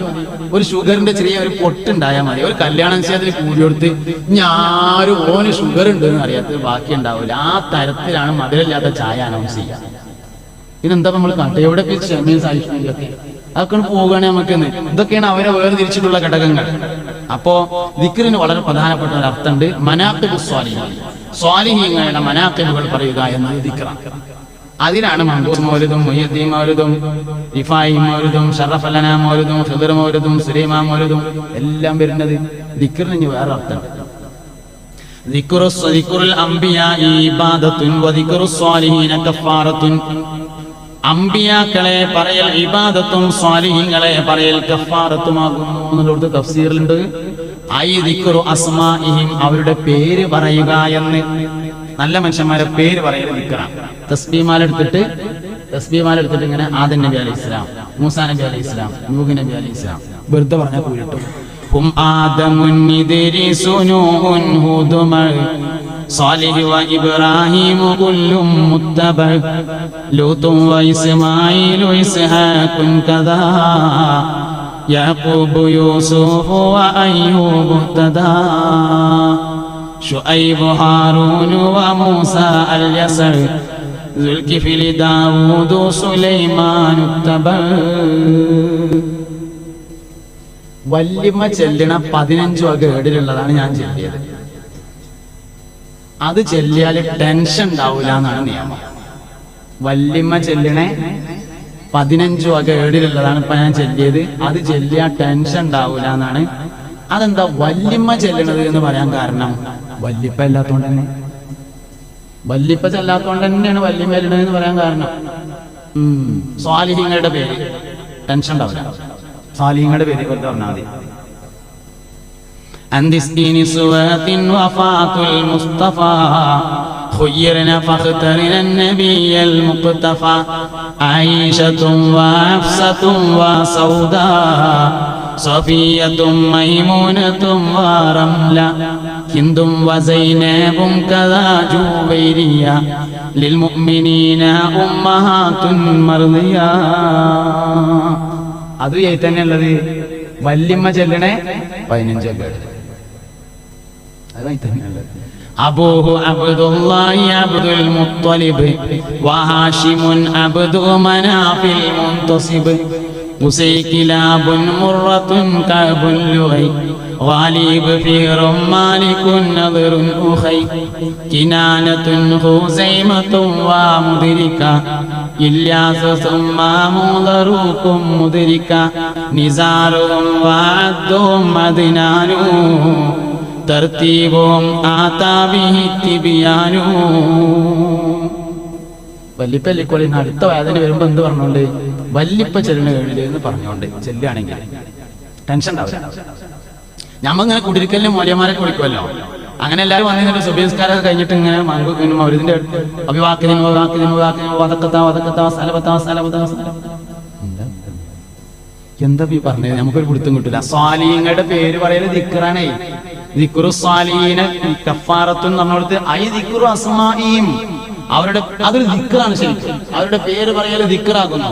[SPEAKER 1] ഒരു ഷുഗറിന്റെ ചെറിയ ഒരു പൊട്ടുണ്ടായാൽ മതി. ഒരു കല്യാണ നിശ്ചയത്തിൽ കൂടി കൊടുത്ത് ഞാനും ഓന് ഷുഗർ ഉണ്ട് എന്ന് അറിയാത്തത് ബാക്കി ഉണ്ടാവില്ല. ആ തരത്തിലാണ് മധുരമില്ലാത്ത ചായ അനൗൺസ് ചെയ്യുക. ഇതെന്താ നമ്മൾ കണ്ടത്? എവിടെ ക്ഷമയും സഹിഷ്ണുതയൊക്കെ അതൊക്കെ പോവുകയാണെങ്കിൽ നമുക്കെന്ന്. ഇതൊക്കെയാണ് അവരെ വേർതിരിച്ചിട്ടുള്ള ഘടകങ്ങൾ. അപ്പോ ദിക്റിന് വളരെ പ്രധാനപ്പെട്ട ഒരു അർത്ഥമുണ്ട്. മനാഖിബു സ്വാലിഹീൻ, സ്വാലിഹീങ്ങളുടെ മനാഖിബുകൾ പറയുക എന്നത് ദിക്റാണ്. അതിലാണ് മഹ്ബൂബ് മൗലിദും മുഹ്യിദ്ദീൻ മൗലിദും റിഫായി മൗലിദും ഷറഫലന മൗലിദും ഖിദ്ർ മൗലിദും സുലൈമാൻ മൗലിദും എല്ലാം വരുന്നത്. ദിക്റിന് വേറെ അർത്ഥമുണ്ട്. ദിക്റുൽ അംബിയാഇ ഇബാദത്തുൻ വദിക്റുസ് സ്വാലിഹീന കഫാറത്തുൻ. അംബിയാക്കളെ പറയൽ ഇബാദത്തും സ്വാലിഹീങ്ങളെ പറയൽ കഫാറത്തുമാകുന്നു എന്നുള്ളത് തഫ്സീറിലുണ്ട്. ഐ ദിക്റു അസ്മാഇഹിം, അവരുടെ പേര് പറയുക എന്ന്. നല്ല മനുഷ്യന്മാരെ പേര് പറയൽ ദിക്റാണ്. തസ്ബീഹ്മാല എടുത്തിട്ട് ഇങ്ങനെ ആദം നബി അലൈഹി ഇസ്ലാം, മൂസാ നബി അലൈഹി ഇസ്ലാം, നൂഹ് നബി അലൈഹി ഇസ്ലാം വെറുതെ പറഞ്ഞാൽ കൂലിട്ടു. ഹും ആദമുൻ ഇദ്രീസു നൂഹുൻ ഹൂദ് സാലിഹ് വ ഇബ്രാഹീം കുല്ലും മുത്തബ ലൂത്ത് വ ഇസ്മാഈൽ ഇസ്ഹാഖുൻ കദാ യാഖൂബ് യൂസുഫ് വ അയ്യൂബ് തദാ ശുഐബ് ഹാറൂൻ വ മൂസാ അൽ യസർ ദുൽകിഫ്ലി ദാവൂദ് സുലൈമാൻ തബ. വല്യമ്മ ചെല്ലണ 15 വക ഏടിലുള്ളതാണ് ഞാൻ ചെല്ലിയത്. അത് ചെല്ലിയാൽ ടെൻഷൻ ഉണ്ടാവില്ല എന്നാണ് നിയമം. വല്യമ്മ ചെല്ലണേ 15 വക ഏടിലുള്ളതാണ് ഇപ്പൊ ഞാൻ ചെല്ലിയത്. അത് ചെല്ലിയാ ടെൻഷൻ ഉണ്ടാവില്ല എന്നാണ്. അതെന്താ വല്യമ്മ ചെല്ലണത് എന്ന് പറയാൻ കാരണം? വല്യപ്പ ഇല്ലാത്തോണ്ട് തന്നെ, വല്യപ്പ ചെല്ലാത്തോണ്ട് തന്നെയാണ് വല്യമ്മ ചെല്ലണത് പറയാൻ കാരണം. സ്വാലിഹീങ്ങളുടെ പേര് ടെൻഷൻ ഉണ്ടാവില്ല. സ്വാലിഹീങ്ങളുടെ പേര് വെറുതെ പറഞ്ഞാൽ മതി. അന്തിസ്കീനി സുവാത്തിൻ വഫാത്തുൽ മുസ്തഫ ഖുയ്യിർന ഫഖ്തറിന നബിയൽ മുഖ്തഫ ആയിഷത്തും വഹഫ്സത്തും വസൗദാ സഫിയത്തും മൈമൂനത്തും വറംല ഹിന്ദും വസൈനബും കദാ ജുവൈരിയ ലിൽമുഅ്മിനീന ഉമ്മഹാത്തുൻ മർദിയ. അത് തന്നെ ഉള്ളത് വല്യമ്മ ചെല്ലണേ 15 പേര്. അബൂഹു അബ്ദുല്ലാഹി അബ്ദുൽ മുത്തലിബ് വഹാഷിമുൻ അബ്ദു മനാഫിൽ മുൻതസിബ് മുസൈകിലാബുൻ മുറത്തുൻ കബുൽ ലുഗൈ ഗാലിബ് ഫീറും മാലികുൻ നദറുൻ ഉഖൈ കിനാനത്തുൻ ഹുസൈമത്തുൻ വ മുദ്രിക ഇല്യാസ് സുമ്മാ മുദറുകും മുദ്രിക നിസാറും വഅദ്ദും മദ്നാനു തർത്തീബും ആതാബിഹി തിബിയാനു. വല്ലിപ്പല്ലിക്കൊള്ളി അടുത്ത വേദന വരുമ്പോ എന്ത് പറഞ്ഞോണ്ട് വല്ലിപ്പ ചെല്ലണ ഏഴില് എന്ന് പറഞ്ഞോണ്ട് ചെല്ലുകയാണെങ്കിൽ ടെൻഷൻ ഉണ്ടാവില്ല. ഞമ്മങ്ങനെ കുടിരിക്കലിന് മോലിയന്മാരൊക്കെ വിളിക്കുമല്ലോ. അങ്ങനെ എല്ലാവരും വന്നിട്ട് സുബഹിസ്കാരം കഴിഞ്ഞിട്ട് ഇങ്ങനെ മൗലിദിന്റെ എന്താ പറഞ്ഞത്? നമുക്കൊരു പിടുത്തം കിട്ടില്ല. സ്വാലിഹീങ്ങളുടെ പേര് പറയല് ദിക്റാണേ. ദിക്റു സ്വാലിഹീന കഫാറത്തുൻ നമ്മൾക്ക് ഐ ദിക്റു അസ്മാഇഹിം, അവരുടെ അതൊരു ദിക്റാണ്. ശരിക്കും അവരുടെ പേര് പറയല് ദിക്റാകുന്നു.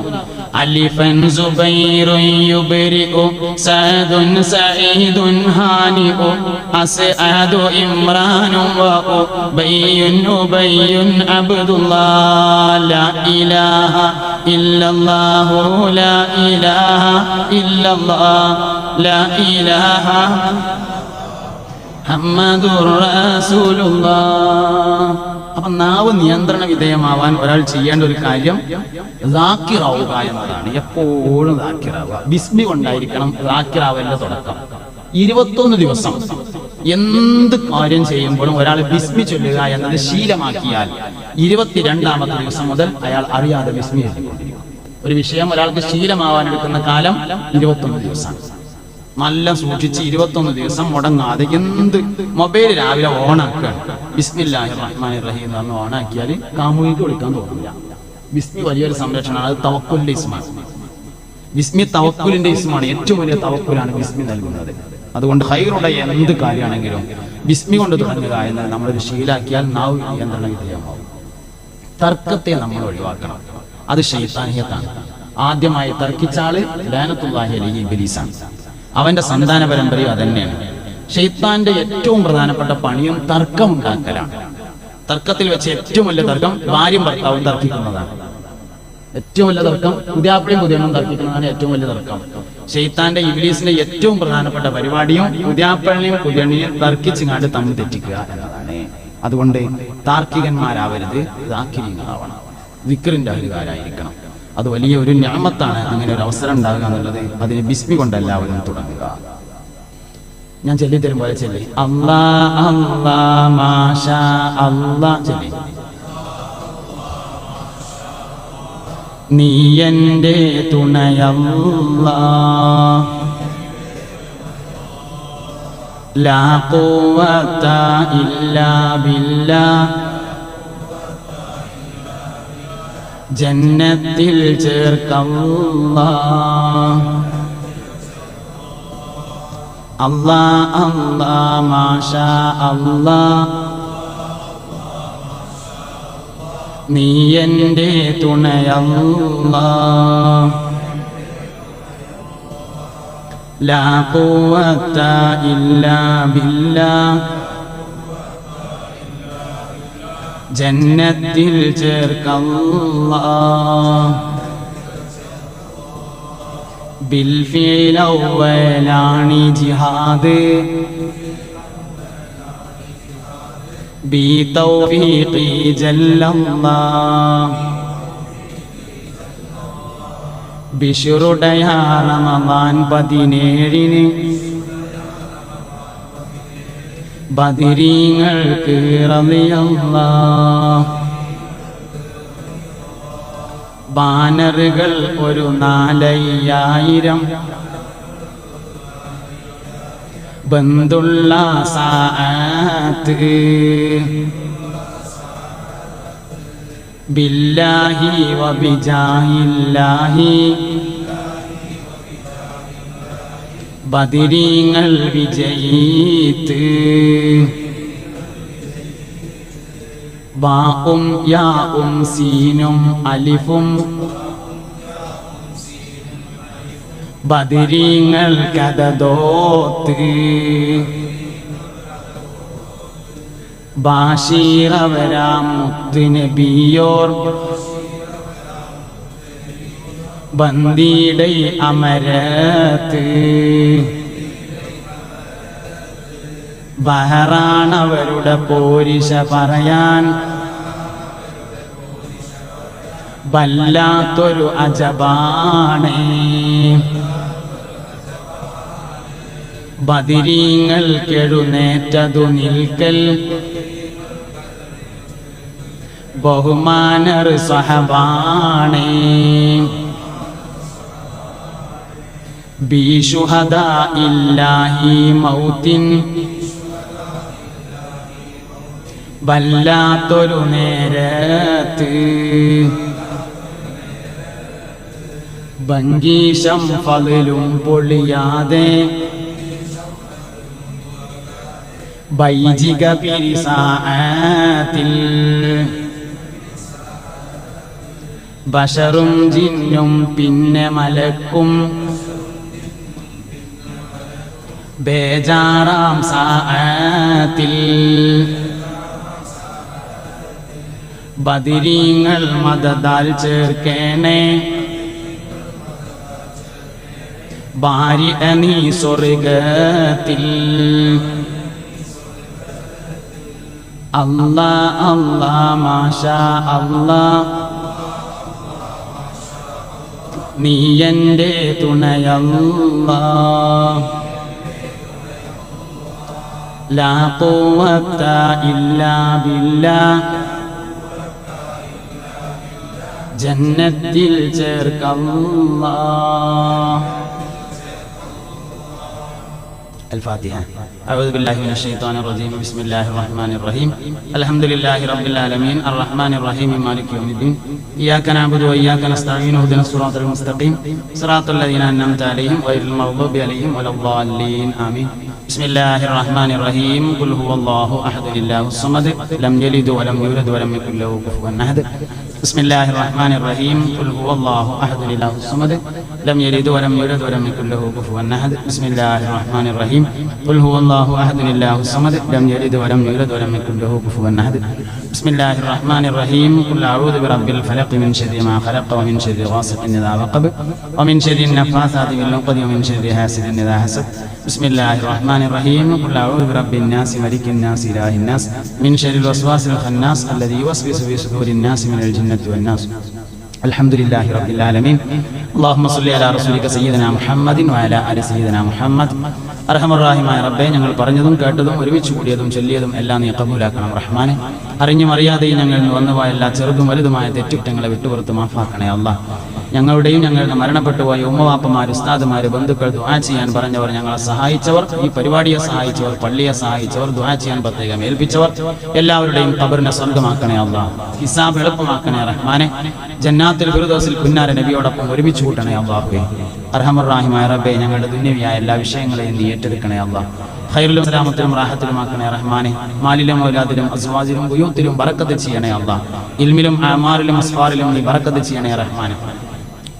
[SPEAKER 1] അലിഫൻ സുബൈറുൻ യുബ്രിഉ സഅദുൻ സഈദുൻ ഹാനിഉ അസ്അദു ഇമ്രാനു വ ഉബയ്യുൻ ഉബയ്യുൻ അബ്ദുല്ലാഹ് ലാ ഇലാഹ ഇല്ലല്ലാഹു ലാ ഇലാഹ ഇല്ലല്ലാഹ് ലാ ഇലാഹ മുഹമ്മദുർ റസൂലുള്ളാഹ്. അപ്പൊ നാവ് നിയന്ത്രണ വിധേയമാവാൻ ഒരാൾ ചെയ്യേണ്ട ഒരു കാര്യം ദാക്കിറാവുക എന്നതാണ്. എപ്പോഴും ദാക്കിറാവുക. ബിസ്മി കൊണ്ടായിരിക്കണം ദാക്കിറാവലിന്റെ തുടക്കം. 21 ദിവസം എന്ത് കാര്യം ചെയ്യുമ്പോഴും ഒരാൾ ബിസ്മി ചൊല്ലുക എന്നത് ശീലമാക്കിയാൽ 22ാമത്തെ ദിവസം മുതൽ അയാൾ അറിയാതെ ബിസ്മി ചൊല്ലിക്കൊണ്ടിരിക്കും. ഒരു വിഷയം ഒരാൾക്ക് ശീലമാവാൻ എടുക്കുന്ന കാലം 21 ദിവസമാണ്. നല്ല സൂക്ഷിച്ച് 21 ദിവസം മുടങ്ങാതെ എന്ത് മൊബൈൽ രാവിലെ ഓണാക്കുകയാണ്. ബിസ്മില്ലാഹിർ റഹ്മാനിർ റഹീം എന്ന് പറഞ്ഞ് ഓണാക്കിയാൽ കാമുകിക്ക് വിളിക്കാൻ തോന്നില്ല. ബിസ്മി വലിയൊരു സംരക്ഷണമാണ്. അത് തവക്കുലിന്റെ ഇസ്മാണ്. ബിസ്മി തവക്കുലിന്റെ ഇസ്മാണ്. ഏറ്റവും വലിയ തവക്കുലാണ് ബിസ്മി നൽകുന്നത്. അതുകൊണ്ട് ഖൈറുള്ള എന്ത് കാര്യമാണെങ്കിലും ബിസ്മി കൊണ്ട് തുടങ്ങുക എന്നത് നമ്മളൊരു ശീലാക്കിയാൽ നാവ് നിയന്ത്രണ വിധേയമാവും. തർക്കത്തെ നമ്മൾ ഒഴിവാക്കണം. അത് ശൈത്താനിയത്താണ്. ആദ്യമായി തർക്കിച്ച ആള് ലഅനത്തുല്ലാഹി അലൈഹി ഇബ്ലീസാണ്. അവന്റെ സന്താന പരമ്പരയും അതന്നെയാണ്. ശൈത്താന്റെ ഏറ്റവും പ്രധാനപ്പെട്ട പണിയും തർക്കം ഉണ്ടാക്കലാണ്. തർക്കത്തിൽ വെച്ച് ഏറ്റവും വലിയ തർക്കം ഭാര്യയും ഭർത്താവും തർക്കിക്കുന്നതാണ്. ഏറ്റവും വലിയ തർക്കം പുതിയാപ്പിളയും പുതിയണ്ണും തർക്കിക്കുന്നതാണ് ഏറ്റവും വലിയ തർക്കം. ശൈത്താന്റെ ഇബ്ലീസിന്റെ ഏറ്റവും പ്രധാനപ്പെട്ട പരിപാടിയും പുതിയാപ്പിളിനെയും പുതിയണ്ണിനെയും തർക്കിച്ചിങ്ങാണ്ട് തമ്മിൽ തെറ്റിക്കുക എന്നതാണ്. അതുകൊണ്ട് താർക്കികന്മാരാവരുത്, ദാക്കിരീങ്ങളാവണം. ദിക്റിന്റെ അധികാരായിരിക്കണം. അത് വലിയ ഒരു നിഅമത്താണ്. അങ്ങനെ ഒരു അവസരം ഉണ്ടാകുക എന്നുള്ളത്. അതിന് ബിസ്മി കൊണ്ട് എല്ലാവരും തുടങ്ങുക. ഞാൻ ചൊല്ലി തരും പോലെ ചൊല്ലി. അല്ലാ അല്ലാ മാഷാ അല്ലാ ചൊല്ലി. നീ എൻ്റെ തുണയല്ലാ, ലാ ഖുവത ഇല്ലാ ബില്ലാഹ്, ജന്നത്തിൽ ചേർക്കല്ലാ. അല്ലാ അല്ലാ മാഷാ അല്ലാ, നീ എൻ്റെ തുണയല്ലാ, ലാ ഖുവത ഇല്ലാ ബില്ലാഹ്, ജന്നത്തിൽ ചേർക്കല്ലാ. ബിൽഫിഇൽ അവ്വലാണി ജിഹാദ്, ബിതൗഫീഖി ജല്ലല്ലാഹ്. ബിശ്റുടയ റമളാൻ 17 ബദരീങ്ങൾക്ക് റളിയല്ലാഹ്. ബാനറുകൾ ഒരു 4000 ബന്ദുള്ള സാഅത്ത്, ബില്ലാഹി വബിജാഹില്ലാഹി, ബദരീങ്ങൾ വിജയീത്ത്. ബാഉം യാഉം സീനും അലിഫും, ബദരീങ്ങൾ കഥദോത്ത്. ബാഷീറവരാം മുത്തുനബിയോർ, ബന്ദിയുടെ അമരത്ത്. ബഹറാണവരുടെ പോരിശ പറയാൻ, വല്ലാത്തൊരു അജബാണേ. ബദരീങ്ങൾക്കെഴുന്നേറ്റതു നിൽക്കൽ, ബഹുമാനർ സഹബാണേ. ബിശുഹദാ ഇല്ലാഹി മൗത്തിൻ, വല്ലാത്തൊരു നേരത്ത്. ഭംഗീശം ഫളിലും പൊളിയാതെ, ബൈജിക പിരിസാഅത്തിൽ. ബശറും ജിന്നും പിന്നെ മലക്കും, ബേജാറാം സാഅത്തിൽ. ബദരീങ്ങൾ മദദാൽ ചേർക്കേണേ, ഭാര്യ നീ സ്വർഗത്തിൽ. അല്ലാ അല്ലാ മാഷാ അല്ലാ, നീ എൻ്റെ തുണയല്ലാ, ലാ ഖുവത ഇല്ലാ ബില്ലാഹ്, ജന്നത്തിൽ ചേർക്കല്ലാ. الفاتحة. أعوذ بالله من الشيطان الرجيم. بسم الله الرحمن الرحيم. الحمد لله رب العالمين الرحمن الرحيم مالك يوم الدين. إياك نعبد وإياك نستعين اهدنا الصراط المستقيم صراط الذين أنعمت عليهم غير المغضوب عليهم ولا الضالين آمين. بسم الله الرحمن الرحيم. قل هو الله أحد الله الصمد لم يلد ولم يولد ولم يكن له كفوا أحد. بسم الله الرحمن الرحيم. قل هو الله أحد الله الصمد لم يلد ولم يولد ولم يكن له كفوا أحد. بسم الله الرحمن الرحيم. قل هو الله أحد الله الصمد لم يلد ولم يولد ولم يكن له كفوا أحد. بسم الله الرحمن الرحيم. قل أعوذ برب الفلق من شر ما خلق ومن شر غاسق إذا وقب ومن شر النفاثات في العقد ومن شر حاسد إذا حسد. بسم الله الرحمن الرحيم. قل أعوذ برب الناس ملك الناس إله الناس من شر الوسواس الخناس الذي يوسوس في صدور الناس من الجنة والناس. അൽഹംദുലില്ലാഹി റബ്ബിൽ ആലമീൻ. അല്ലാഹുമ്മ സ്വല്ലി അലാ റസൂലിക സയ്യിദനാ മുഹമ്മദിൻ വഅലാ ആലി സയ്യിദനാ മുഹമ്മദ്. അർഹമർ റഹീമായ റബ്ബേ, ഞങ്ങൾ പറഞ്ഞതും കേട്ടതും ഒരുമിച്ച് കൂടിയതും ചൊല്ലിയതും എല്ലാം നീ ഖബൂലാക്കണം റഹ്മാനെ. അറിഞ്ഞും അറിയാതെയും ഞങ്ങളിൽ നിന്ന് വന്നുപോയ എല്ലാ ചെറുതും വലുതുമായ തെറ്റുകുറ്റങ്ങളെ വിട്ടുപുറത്ത് മാഫാക്കണേ അല്ലാഹ്. ഞങ്ങളുടെയും ഞങ്ങളുടെ മരണപ്പെട്ടുപോയ ഉമ്മവാപ്പമാർ, ഉസ്താദുമാർ, ബന്ധുക്കൾ, ദുആ ചെയ്യാൻ പറഞ്ഞവർ, ഞങ്ങളെ സഹായിച്ചവർ, ഈ പരിപാടിയെ സഹായിച്ചവർ, പള്ളിയെ സഹായിച്ചവർ, ദുആ ചെയ്യാൻ പ്രത്യേകം ഏൽപ്പിച്ചവർ എല്ലാവരുടെയും ഖബറിനെ സ്വർഗ്ഗമാക്കണേ അല്ലാഹ്. ഹിസാബ് എളുപ്പമാക്കണേ റഹ്മാനെ. ജന്നാത്തുൽ ഫിർദൗസിൽ പുന്നാര നബിയോടൊപ്പം ഒരുമിച്ച് കൂട്ടണേ അല്ലാഹുവേ. അർഹമർ റഹീമായ റബ്ബേ, ഞങ്ങളുടെ ദുനിയവിയായ എല്ലാ വിഷയങ്ങളെയും നീ ഏറ്റെടുക്കണേ അല്ലാഹ്. ഖൈറിലും സലാമത്തിലും റാഹത്തിലുമാക്കണേ റഹ്മാനെ. മാലിലും ഔലാദിലും അസ്വാജിലും ബുയൂത്തിലും ബറക്കത്ത് ചെയ്യണേ അല്ലാഹ്. ഇൽമിലും അമാറിലും അസ്ഫാറിലും നീ ബറക്കത്ത് ചെയ്യണേ റഹ്മാനെ.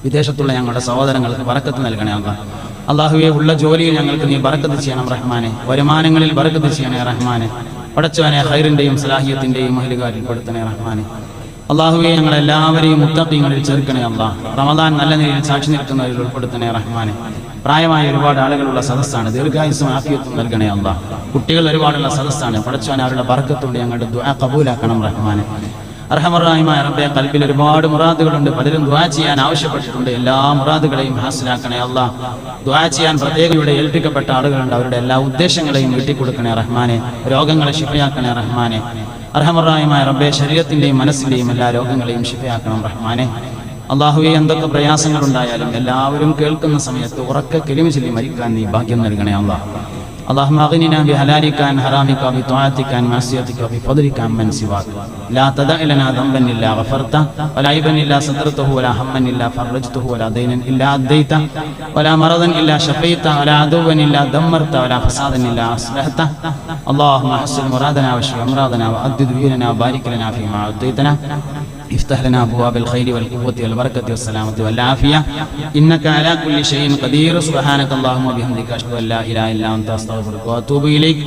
[SPEAKER 1] വിദേശത്തുള്ള ഞങ്ങളുടെ സഹോദരങ്ങൾക്ക് ബറക്കത്ത് നൽകണേ അല്ലാഹ്. അല്ലാഹുവേ, ഉള്ള ജോലിയിൽ ഞങ്ങൾക്ക് നീ ബറക്കത്ത് ചെയ്യണം റഹ്മാനെ. വരുമാനങ്ങളിൽ ബറക്കത്ത് ചെയ്യണേ റഹ്മാനെ. പടച്ചവനെ ഖൈറിന്റെയും സലാഹിയത്തിന്റെയും അഹ്ലുകാരിൽ പെടുത്തണേ റഹ്മാനെ. അല്ലാഹുവേ, ഞങ്ങളെല്ലാവരെയും മുത്തഖീങ്ങളിൽ ചേർക്കണേ അല്ലാഹ്. റമദാൻ നല്ല നിലയിൽ സാക്ഷി നിൽക്കുന്നവരിൽ ഉൾപ്പെടുത്തണേ റഹ്മാനെ. പ്രായമായ ഒരുപാട് ആളുകളുള്ള സദസ്സാണ്, ദീർഘായുസ്സും ആഫിയത്തും നൽകണേ അല്ലാഹ്. കുട്ടികൾ ഒരുപാടുള്ള സദസ്സാണ്, പടച്ചവനെ അവരുടെ ബറക്കത്തുകൊണ്ട് ഞങ്ങളുടെ ദുആ ഖബൂലാക്കണം റഹ്മാനെ. അർഹമർ റഹീമായ റബ്ബേ, ഖൽബിൽ ഒരുപാട് മുറാദുകളുണ്ട്, പലരും ദുആ ചെയ്യാൻ ആവശ്യപ്പെട്ടിട്ടുണ്ട്. എല്ലാ മുറാദുകളെയും ഹാസിലാക്കണേ അല്ലാഹ്. ദുആ ചെയ്യാൻ പ്രത്യേകം ഇവിടെ ഏൽപ്പിക്കപ്പെട്ട ആളുകളുണ്ട്, അവരുടെ എല്ലാ ഉദ്ദേശങ്ങളെയും വീട്ടിക്കൊടുക്കണേ റഹ്മാനെ. രോഗങ്ങളെ ശിഫയാക്കണേ റഹ്മാനെ. അർഹമർ റഹീമായ റബ്ബേ, ശരീരത്തിന്റെയും മനസ്സിന്റെയും എല്ലാ രോഗങ്ങളെയും ശിഫയാക്കണം റഹ്മാനെ. അല്ലാഹുവേ, എന്തൊക്കെ പ്രയാസങ്ങളുണ്ടായാലും എല്ലാവരും കേൾക്കുന്ന സമയത്ത് ഉറക്കെ കലിമ ചൊല്ലി മരിക്കാൻ നീ ഭാഗ്യം നൽകണേ അല്ലാഹ്. اللهم اغننا بحلالك عن حرامك وبطاعتك عن معصيتك وبفضلك عمن سواك. لا تدع لنا ذنبا الا غفرته ولا عيبا الا سترته ولا هما الا فرجته ولا دينا الا اديته ولا مرضا الا شفيته ولا عدوا الا دمرته ولا فسادا الا اصلحته. اللهم احسن مرادنا واشف امراضنا وعدد ديننا وبارك لنا فيما اعطيتنا. افتح لنا أبواب الخير والقوة والبركة والسلامة والعافية إنك على كل شيء قدير. سبحانك اللهم وبحمدك أشهد أن لا إله إلا أنت أستغفرك وأتوب إليك.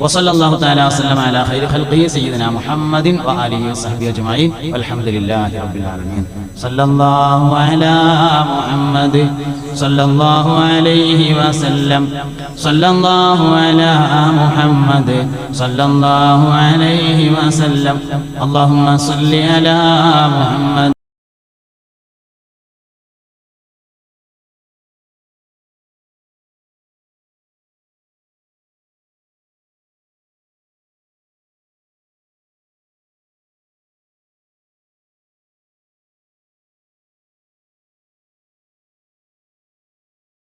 [SPEAKER 1] وصلى الله تعالى وسلم على خير خلقه سيدنا محمد وآله وصحبه أجمعين والحمد لله رب العالمين. صلى الله على محمد صلى الله عليه وسلم. صلى الله على محمد صلى الله عليه وسلم. اللهم صل على محمد.